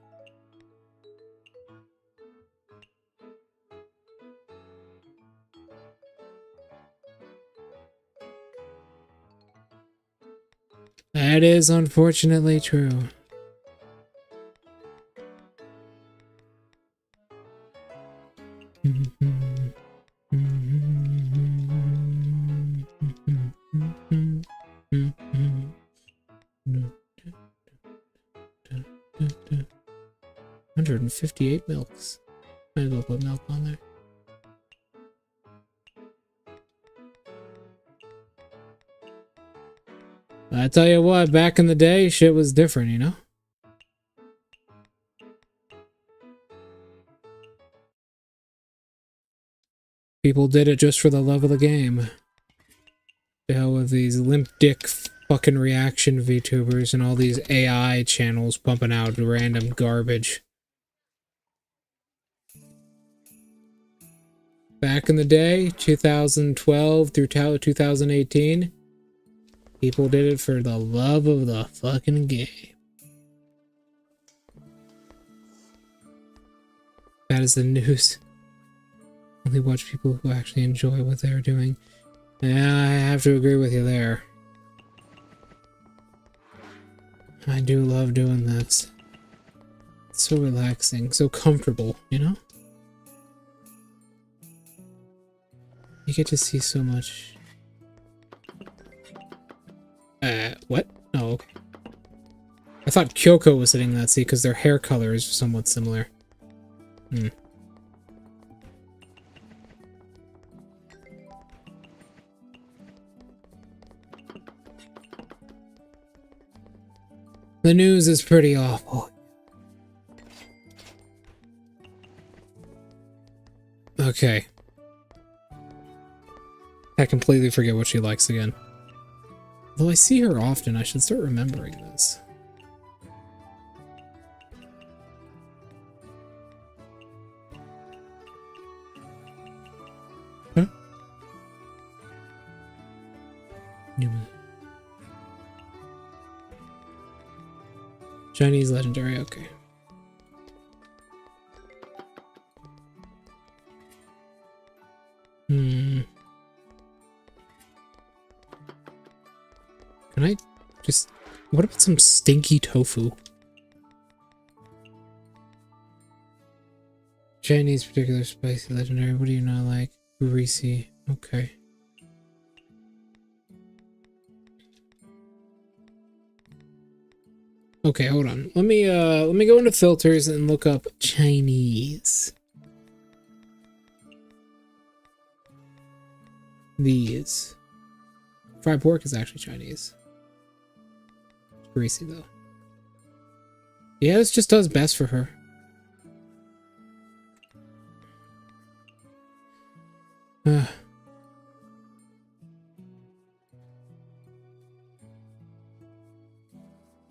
That is unfortunately true. $158 milks. Might as well put milk on there. I tell you what, back in the day, shit was different, you know? People did it just for the love of the game. The hell with these limp dick fucking reaction VTubers and all these AI channels pumping out random garbage. Back in the day, 2012 through 2018, people did it for the love of the fucking game. That is the news. Only watch people who actually enjoy what they're doing. Yeah, I have to agree with you there. I do love doing this. It's so relaxing, so comfortable, you know? You get to see so much. What? Oh, okay. I thought Kyoko was sitting in that seat because their hair color is somewhat similar. The news is pretty awful. Okay. I completely forget what she likes again. Though I see her often, I should start remembering this. Huh? Chinese legendary, okay. Can I just... What about some stinky tofu? Chinese particular spicy legendary, what do you not like? Greasy, okay. Okay, hold on. Let me go into filters and look up Chinese. These. Fried pork is actually Chinese. It's greasy though. Yeah, this just does best for her.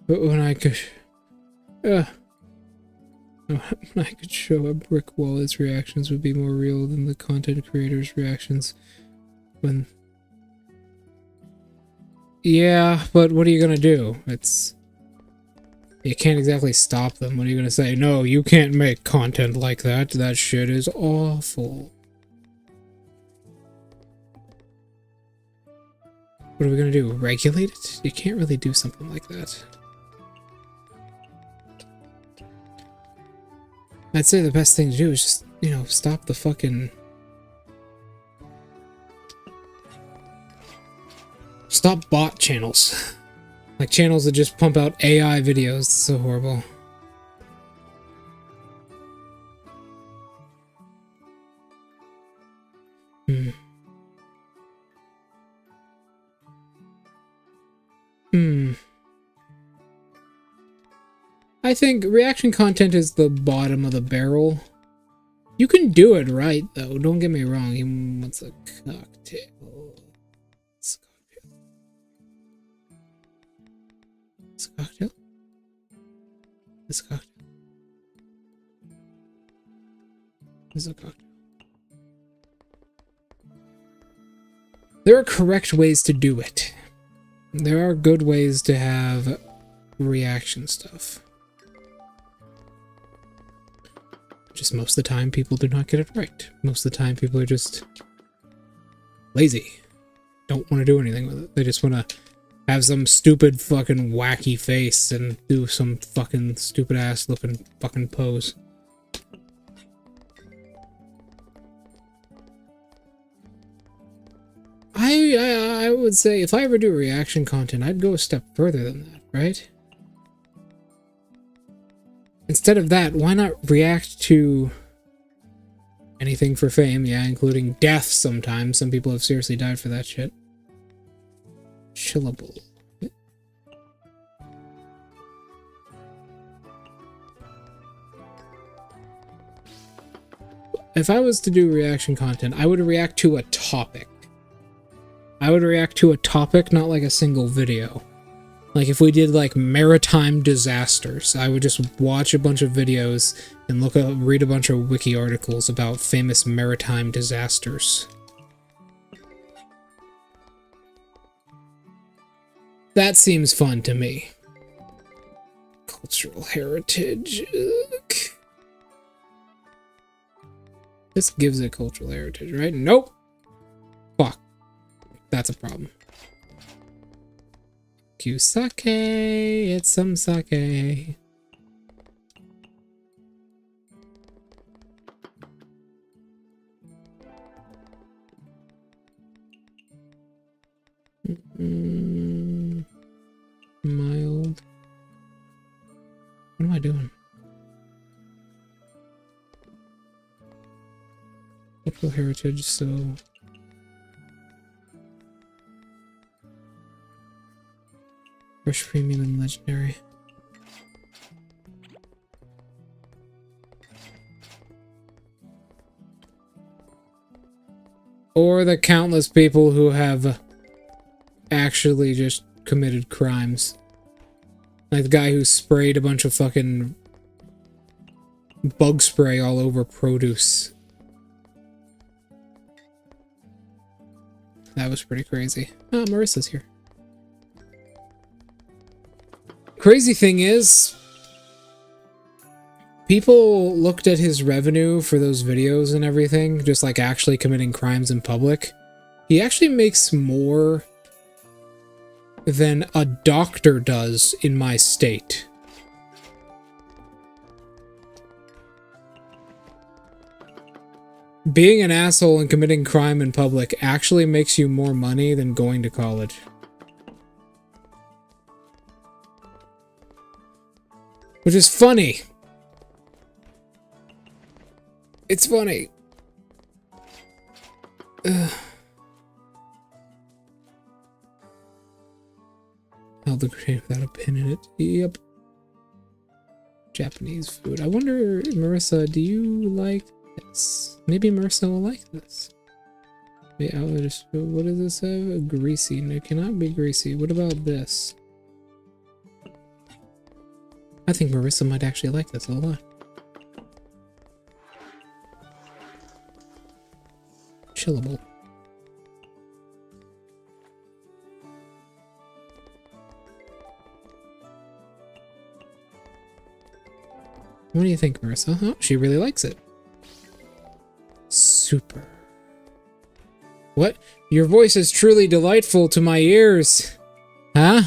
But when I could... when I could show a brick wall, its reactions would be more real than the content creator's reactions. When... Yeah, but what are you gonna do? It's... You can't exactly stop them. What are you gonna say? No, you can't make content like that. That shit is awful. What are we gonna do? Regulate it? You can't really do something like that. I'd say the best thing to do is just, you know, stop the fucking... Stop bot channels. Like channels that just pump out AI videos. It's so horrible. I think reaction content is the bottom of the barrel. You can do it right, though. Don't get me wrong. He wants a cocktail. It's a cocktail. It's a cocktail. It's a cocktail. There are correct ways to do it. There are good ways to have reaction stuff. Just most of the time, people do not get it right. Most of the time, people are just lazy. Don't want to do anything with it. They just want to have some stupid fucking wacky face and do some fucking stupid ass looking fucking pose. I would say if I ever do reaction content, I'd go a step further than that, right? Instead of that, why not react to anything for fame? Yeah, including death sometimes. Some people have seriously died for that shit. Chillable. If I was to do reaction content, I would react to a topic. I would react to a topic, not like a single video. Like if we did like maritime disasters, I would just watch a bunch of videos and read a bunch of wiki articles about famous maritime disasters. That seems fun to me. Cultural heritage. Ugh. This gives it cultural heritage, right? Nope. Fuck. That's a problem. Sake, it's some sake. Mild. What am I doing? Cultural heritage, so... Fresh, premium, and legendary. Or the countless people who have actually just committed crimes. Like the guy who sprayed a bunch of fucking bug spray all over produce. That was pretty crazy. Oh, Marissa's here. Crazy thing is, people looked at his revenue for those videos and everything, just like actually committing crimes in public. He actually makes more than a doctor does in my state. Being an asshole and committing crime in public actually makes you more money than going to college. Which is funny. It's funny. Ugh. Held the grenade without a pin in it. Yep. Japanese food. I wonder, Marissa, do you like this? Maybe Marissa will like this. Wait, what does this have? Greasy. No, it cannot be greasy. What about this? I think Marissa might actually like this a lot. Chillable. What do you think, Marissa? Oh, she really likes it. Super. What? Your voice is truly delightful to my ears. Huh?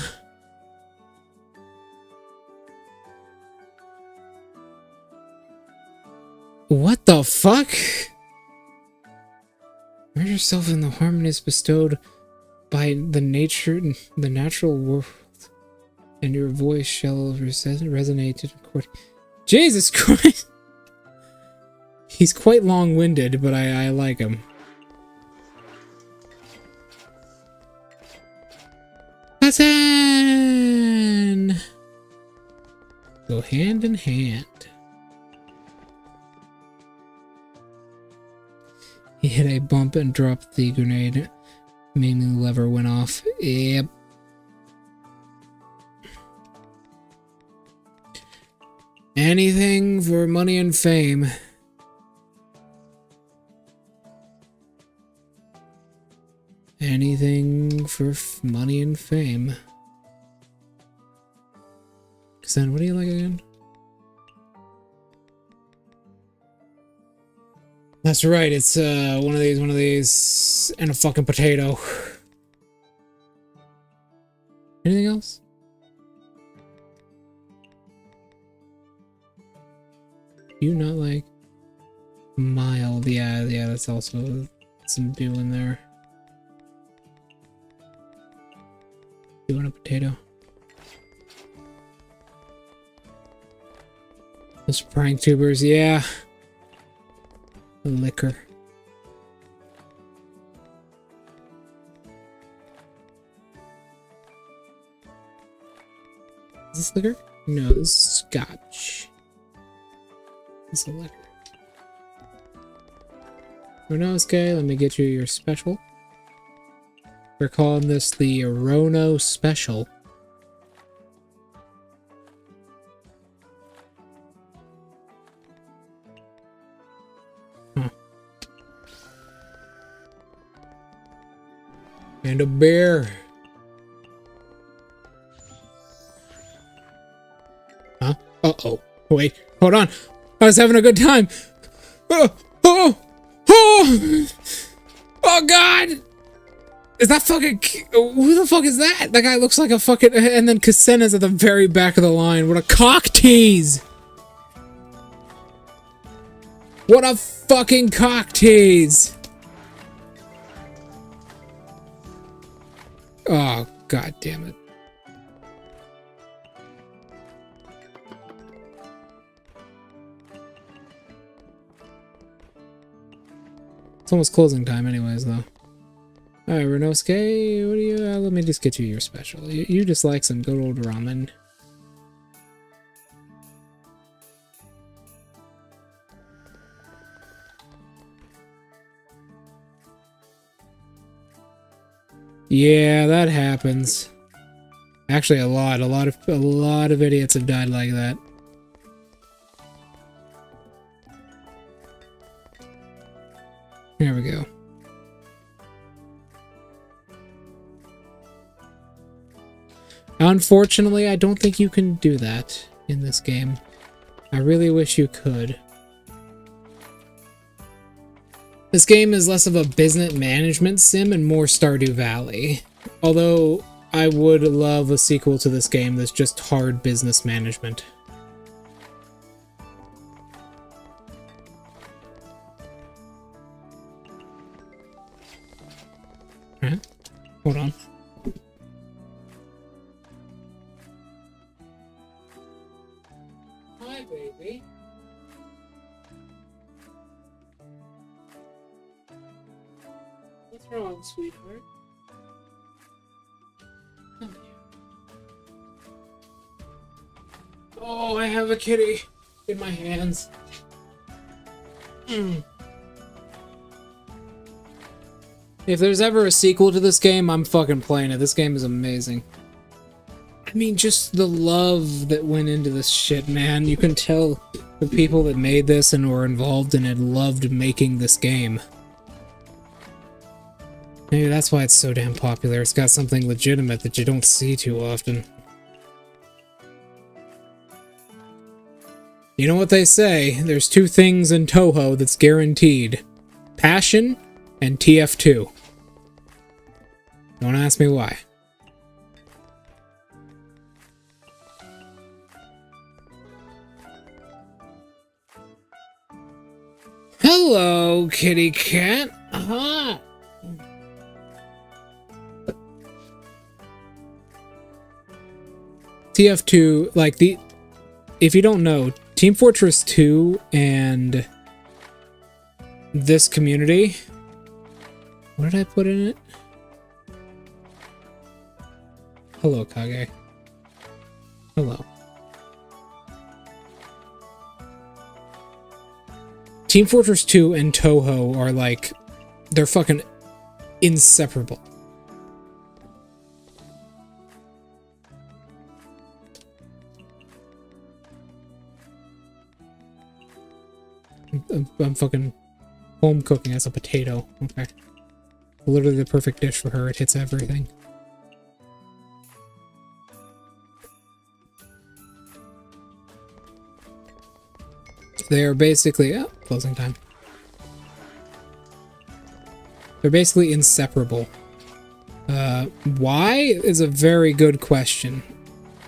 What the fuck? Immerse yourself in the harmonies bestowed by the natural world, and your voice shall resonate according. Jesus Christ! He's quite long-winded, but I like him. Hassan! Go hand in hand. He hit a bump and dropped the grenade. Mainly the lever went off. Yep. Anything for money and fame. Anything for money and fame. Sen, what do you like again? That's right, it's one of these, and a fucking potato. Anything else? You not like mild? Yeah, that's also some dew in there. You want a potato? Those prank tubers, yeah. The liquor. Is this liquor? No, this is scotch. This is a liquor. Ronosuke, let me get you your special. We're calling this the Rono Special. Huh. And a bear. Huh? Uh-oh. Wait, hold on. I was having a good time. Oh! Oh, God! Is that fucking... Who the fuck is that? That guy looks like a fucking... And then Kasena's at the very back of the line. What a cock tease! What a fucking cock tease! Oh, God damn it. It's almost closing time anyways, though. Alright, Renosuke, what do you... let me just get you your special. You just like some good old ramen. Yeah, that happens. Actually, a lot of idiots have died like that. There we go. Unfortunately, I don't think you can do that in this game. I really wish you could. This game is less of a business management sim and more Stardew Valley. Although, I would love a sequel to this game that's just hard business management. Huh? Hold on. Hi, baby. What's wrong, sweetheart? Come here. Oh, I have a kitty in my hands. If there's ever a sequel to this game, I'm fucking playing it. This game is amazing. I mean, just the love that went into this shit, man. You can tell the people that made this and were involved in it loved making this game. Maybe that's why it's so damn popular. It's got something legitimate that you don't see too often. You know what they say, there's two things in Toho that's guaranteed. Passion and TF2. Don't ask me why. Hello, kitty cat. Aha. TF2, like if you don't know, Team Fortress 2 and this community, what did I put in it? Hello, Kage. Hello. Team Fortress 2 and Toho are like, they're fucking inseparable. I'm fucking home cooking as a potato. Okay. Literally the perfect dish for her. It hits everything. They're basically... Oh, closing time. They're basically inseparable. Why is a very good question.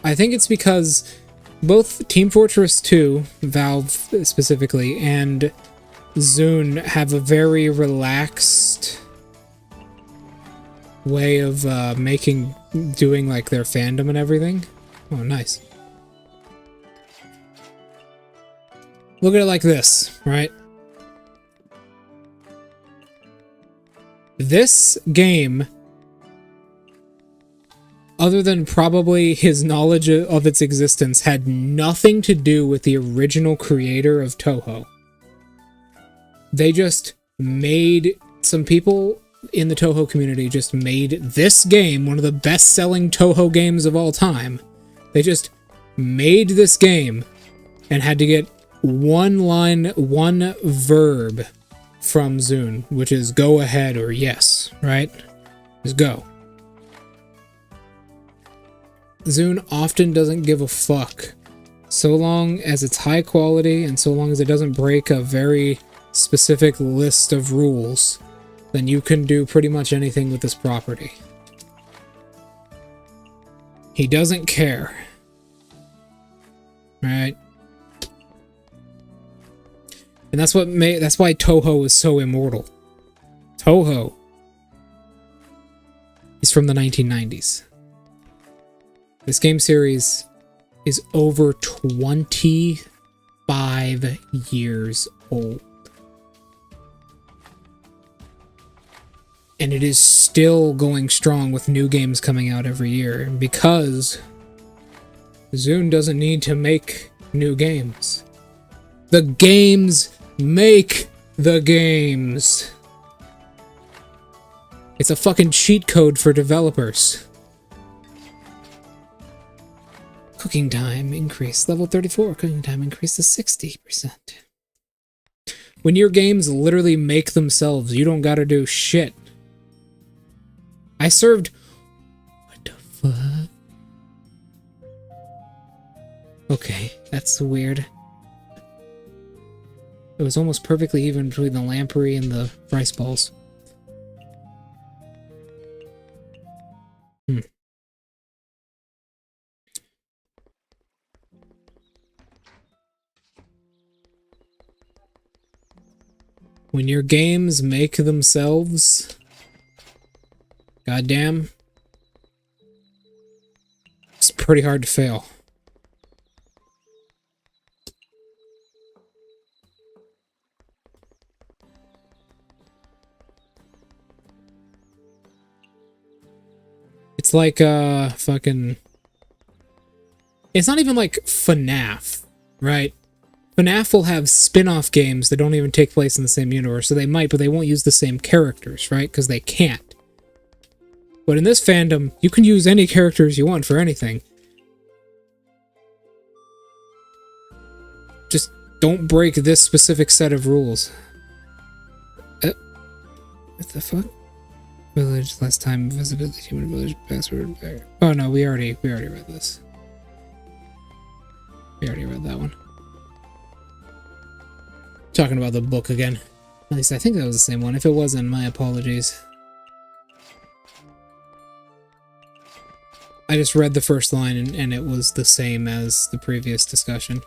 I think it's because both Team Fortress 2, Valve specifically, and Zune have a very relaxed way of doing like their fandom and everything. Oh, nice. Look at it like this, right? This game, other than probably his knowledge of its existence, had nothing to do with the original creator of Toho. They just made, some people in the Toho community just made this game one of the best-selling Toho games of all time. They just made this game and had to get one line, one verb from Zune, which is go ahead or yes, right? Just go. Zune often doesn't give a fuck. So long as it's high quality and so long as it doesn't break a very specific list of rules, then you can do pretty much anything with this property. He doesn't care. Right? And that's why Toho is so immortal. Toho is from the 1990s. This game series is over 25 years old. And it is still going strong with new games coming out every year because Zune doesn't need to make new games. The games make the games. It's a fucking cheat code for developers. Cooking time increased. Level 34. Cooking time increased to 60%. When your games literally make themselves, you don't gotta do shit. I served... What the fuck? Okay, that's weird. It was almost perfectly even between the lamprey and the rice balls. When your games make themselves, goddamn, it's pretty hard to fail. It's like, fucking... It's not even like FNAF, right? FNAF will have spin-off games that don't even take place in the same universe, so they might, but they won't use the same characters, right? Because they can't. But in this fandom, you can use any characters you want for anything. don't break this specific set of rules. What the fuck? Village, last time visited the human village, password back. Oh no, we already read this. We already read that one. Talking about the book again. At least I think that was the same one. If it wasn't, my apologies. I just read the first line and it was the same as the previous discussion.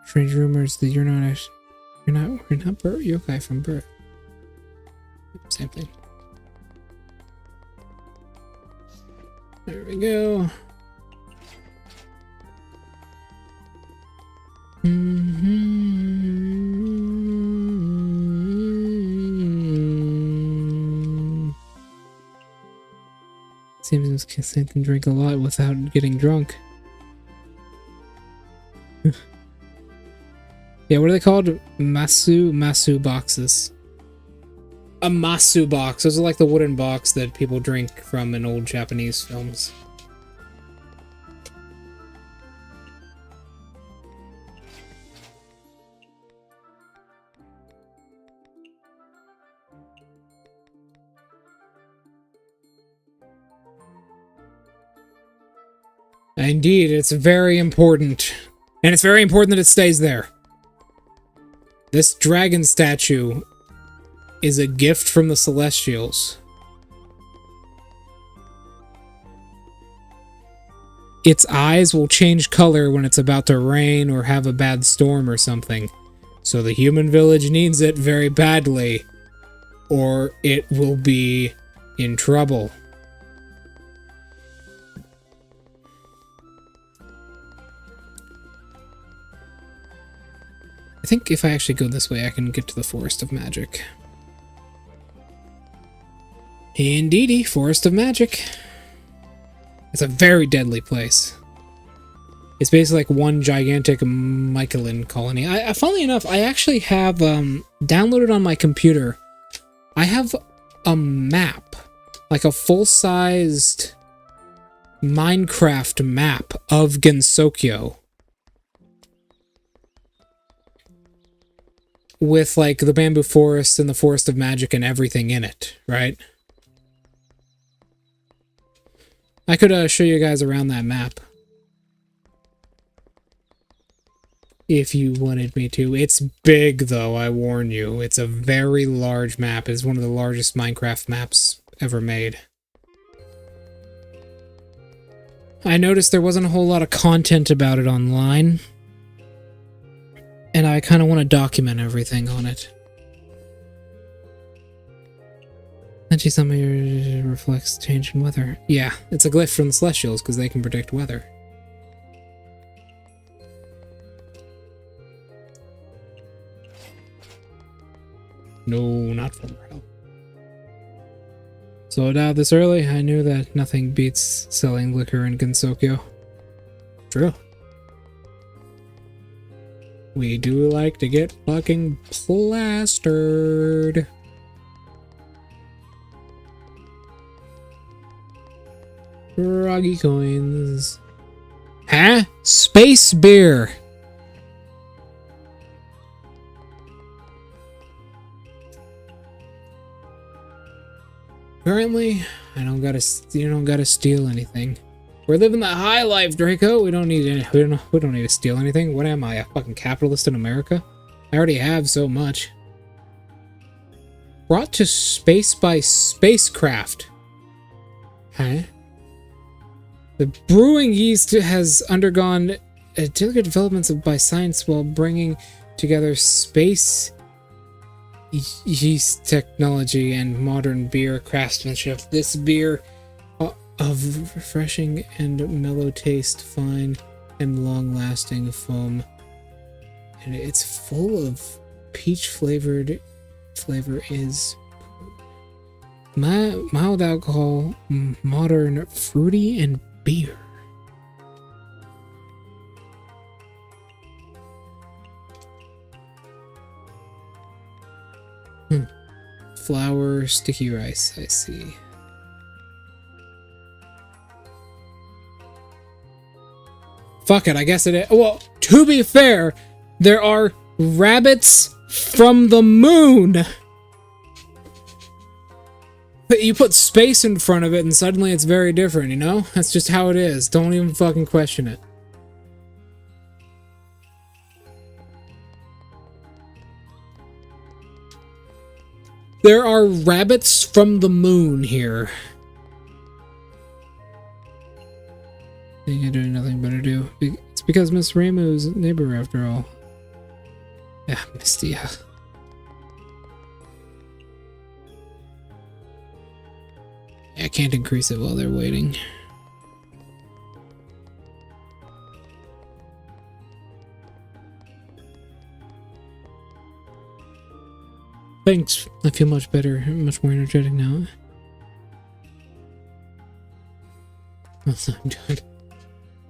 Strange rumors that you're not Bert Yokai from Bert. Same thing. There we go. Seems Kissing can drink a lot without getting drunk. Yeah, what are they called? Masu boxes. A Masu box. Those are like the wooden box that people drink from in old Japanese films. Indeed, it's very important. And it's very important that it stays there. This dragon statue is a gift from the Celestials. Its eyes will change color when it's about to rain or have a bad storm or something. So the human village needs it very badly, or it will be in trouble. I think if I actually go this way, I can get to the Forest of Magic. Indeedy, Forest of Magic. It's a very deadly place. It's basically like one gigantic mycelium colony. Funnily enough, I actually have downloaded on my computer. I have a map, like a full-sized Minecraft map of Gensokyo. With like the bamboo forest and the Forest of Magic and everything in it, right? I could show you guys around that map. If you wanted me to. It's big though, I warn you. It's a very large map. It's one of the largest Minecraft maps ever made. I noticed there wasn't a whole lot of content about it online. And I kind of want to document everything on it. Actually, some of your reflects change in weather. Yeah, it's a glyph from the Celestials because they can predict weather. No, not from Purrple. Sold out this early. I knew that nothing beats selling liquor in Gensokyo. True. We do like to get fucking plastered. Froggy coins. Huh? Space beer. Apparently, you don't gotta steal anything. We're living the high life, Draco. We don't need any, we don't need to steal anything. What am I, a fucking capitalist in America? I already have so much. Brought to space by spacecraft. Huh? The brewing yeast has undergone delicate developments by science while bringing together space yeast technology and modern beer craftsmanship. This beer of refreshing and mellow taste, fine and long-lasting foam, and it's full of peach flavor is mild alcohol, modern, fruity, and beer. Flour, sticky rice, I see. Fuck it, I guess it is. Well, to be fair, there are rabbits from the moon. But you put space in front of it and suddenly it's very different, you know? That's just how it is. Don't even fucking question it. There are rabbits from the moon here. I think you're doing nothing better to do. It's because Miss Reimu's neighbor, after all. Yeah, Mystia. I can't increase it while they're waiting. Thanks. I feel much better, much more energetic now. That's not good.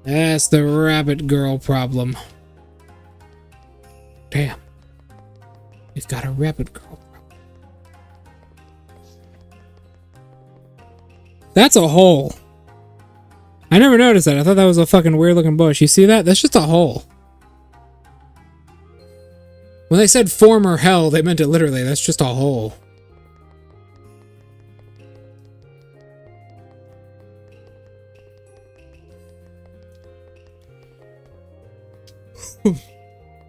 That's the rabbit girl problem. Damn. We've got a rabbit girl problem. That's a hole. I never noticed that. I thought that was a fucking weird looking bush. You see that? That's just a hole. When they said former hell, they meant it literally. That's just a hole.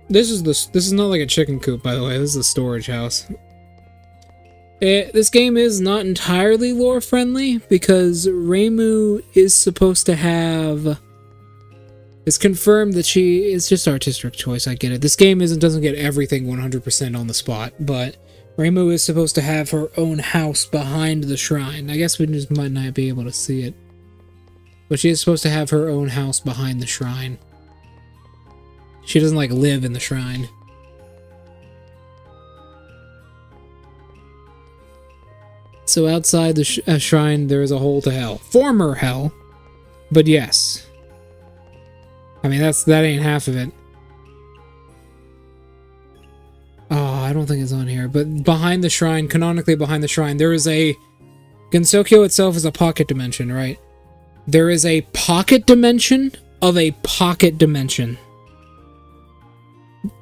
This is not like a chicken coop, by the way. This is a storage house. This game is not entirely lore friendly because Reimu is supposed to have. It's confirmed that she is just artistic choice. I get it. This game doesn't get everything 100% on the spot, but Reimu is supposed to have her own house behind the shrine. I guess we just might not be able to see it, but she is supposed to have her own house behind the shrine. She doesn't like live in the shrine. So outside the shrine, there is a hole to hell. Former hell, but yes. I mean, that ain't half of it. Oh, I don't think it's on here. But behind the shrine, canonically behind the shrine, there is a... Gensokyo itself is a pocket dimension, right? There is a pocket dimension of a pocket dimension.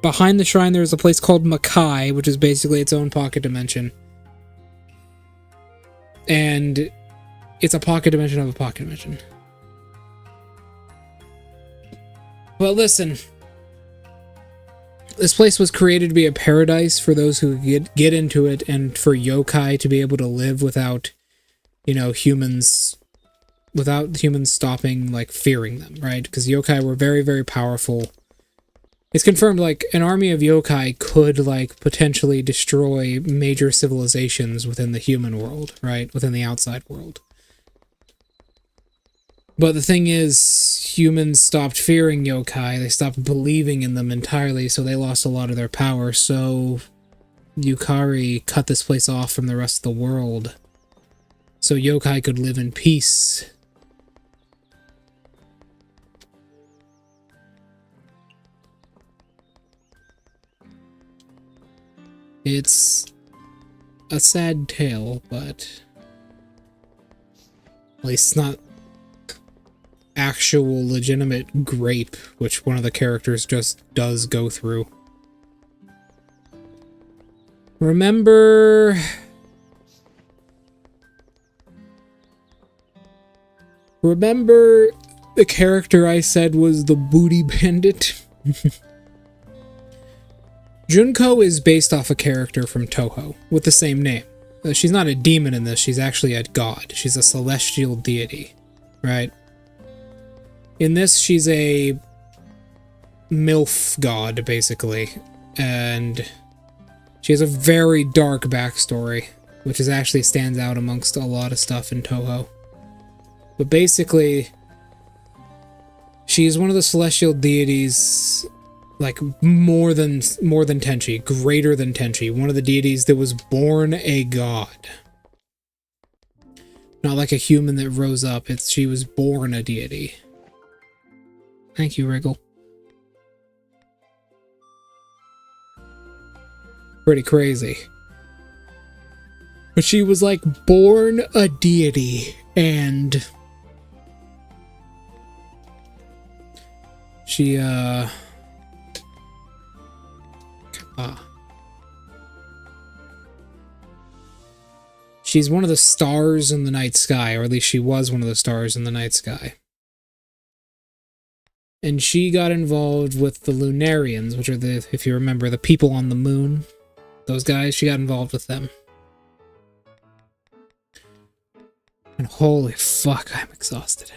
Behind the shrine, there is a place called Makai, which is basically its own pocket dimension. And it's a pocket dimension of a pocket dimension. Well, listen. This place was created to be a paradise for those who get into it, and for yokai to be able to live without, you know, humans, without humans stopping, like, fearing them, right? Because yokai were very, very powerful. It's confirmed, like, an army of yokai could, like, potentially destroy major civilizations within the human world, right? Within the outside world. But the thing is, humans stopped fearing yokai, they stopped believing in them entirely, so they lost a lot of their power, so Yukari cut this place off from the rest of the world, so yokai could live in peace. It's a sad tale, but at least it's not actual legitimate grape, which one of the characters just does go through. Remember the character I said was the booty bandit? Junko is based off a character from Toho with the same name. She's not a demon in this, she's actually a god. She's a celestial deity, right? In this, she's a MILF god, basically, and she has a very dark backstory, which is actually stands out amongst a lot of stuff in Toho. But basically, she's one of the celestial deities, like more than Tenchi, greater than Tenchi, one of the deities that was born a god. Not like a human that rose up, she was born a deity. Thank you, Wriggle. Pretty crazy. But she was, like, born a deity, and She, she's one of the stars in the night sky, or at least she was one of the stars in the night sky. And she got involved with the Lunarians, which are the, if you remember, the people on the moon. Those guys, she got involved with them. And holy fuck, I'm exhausted.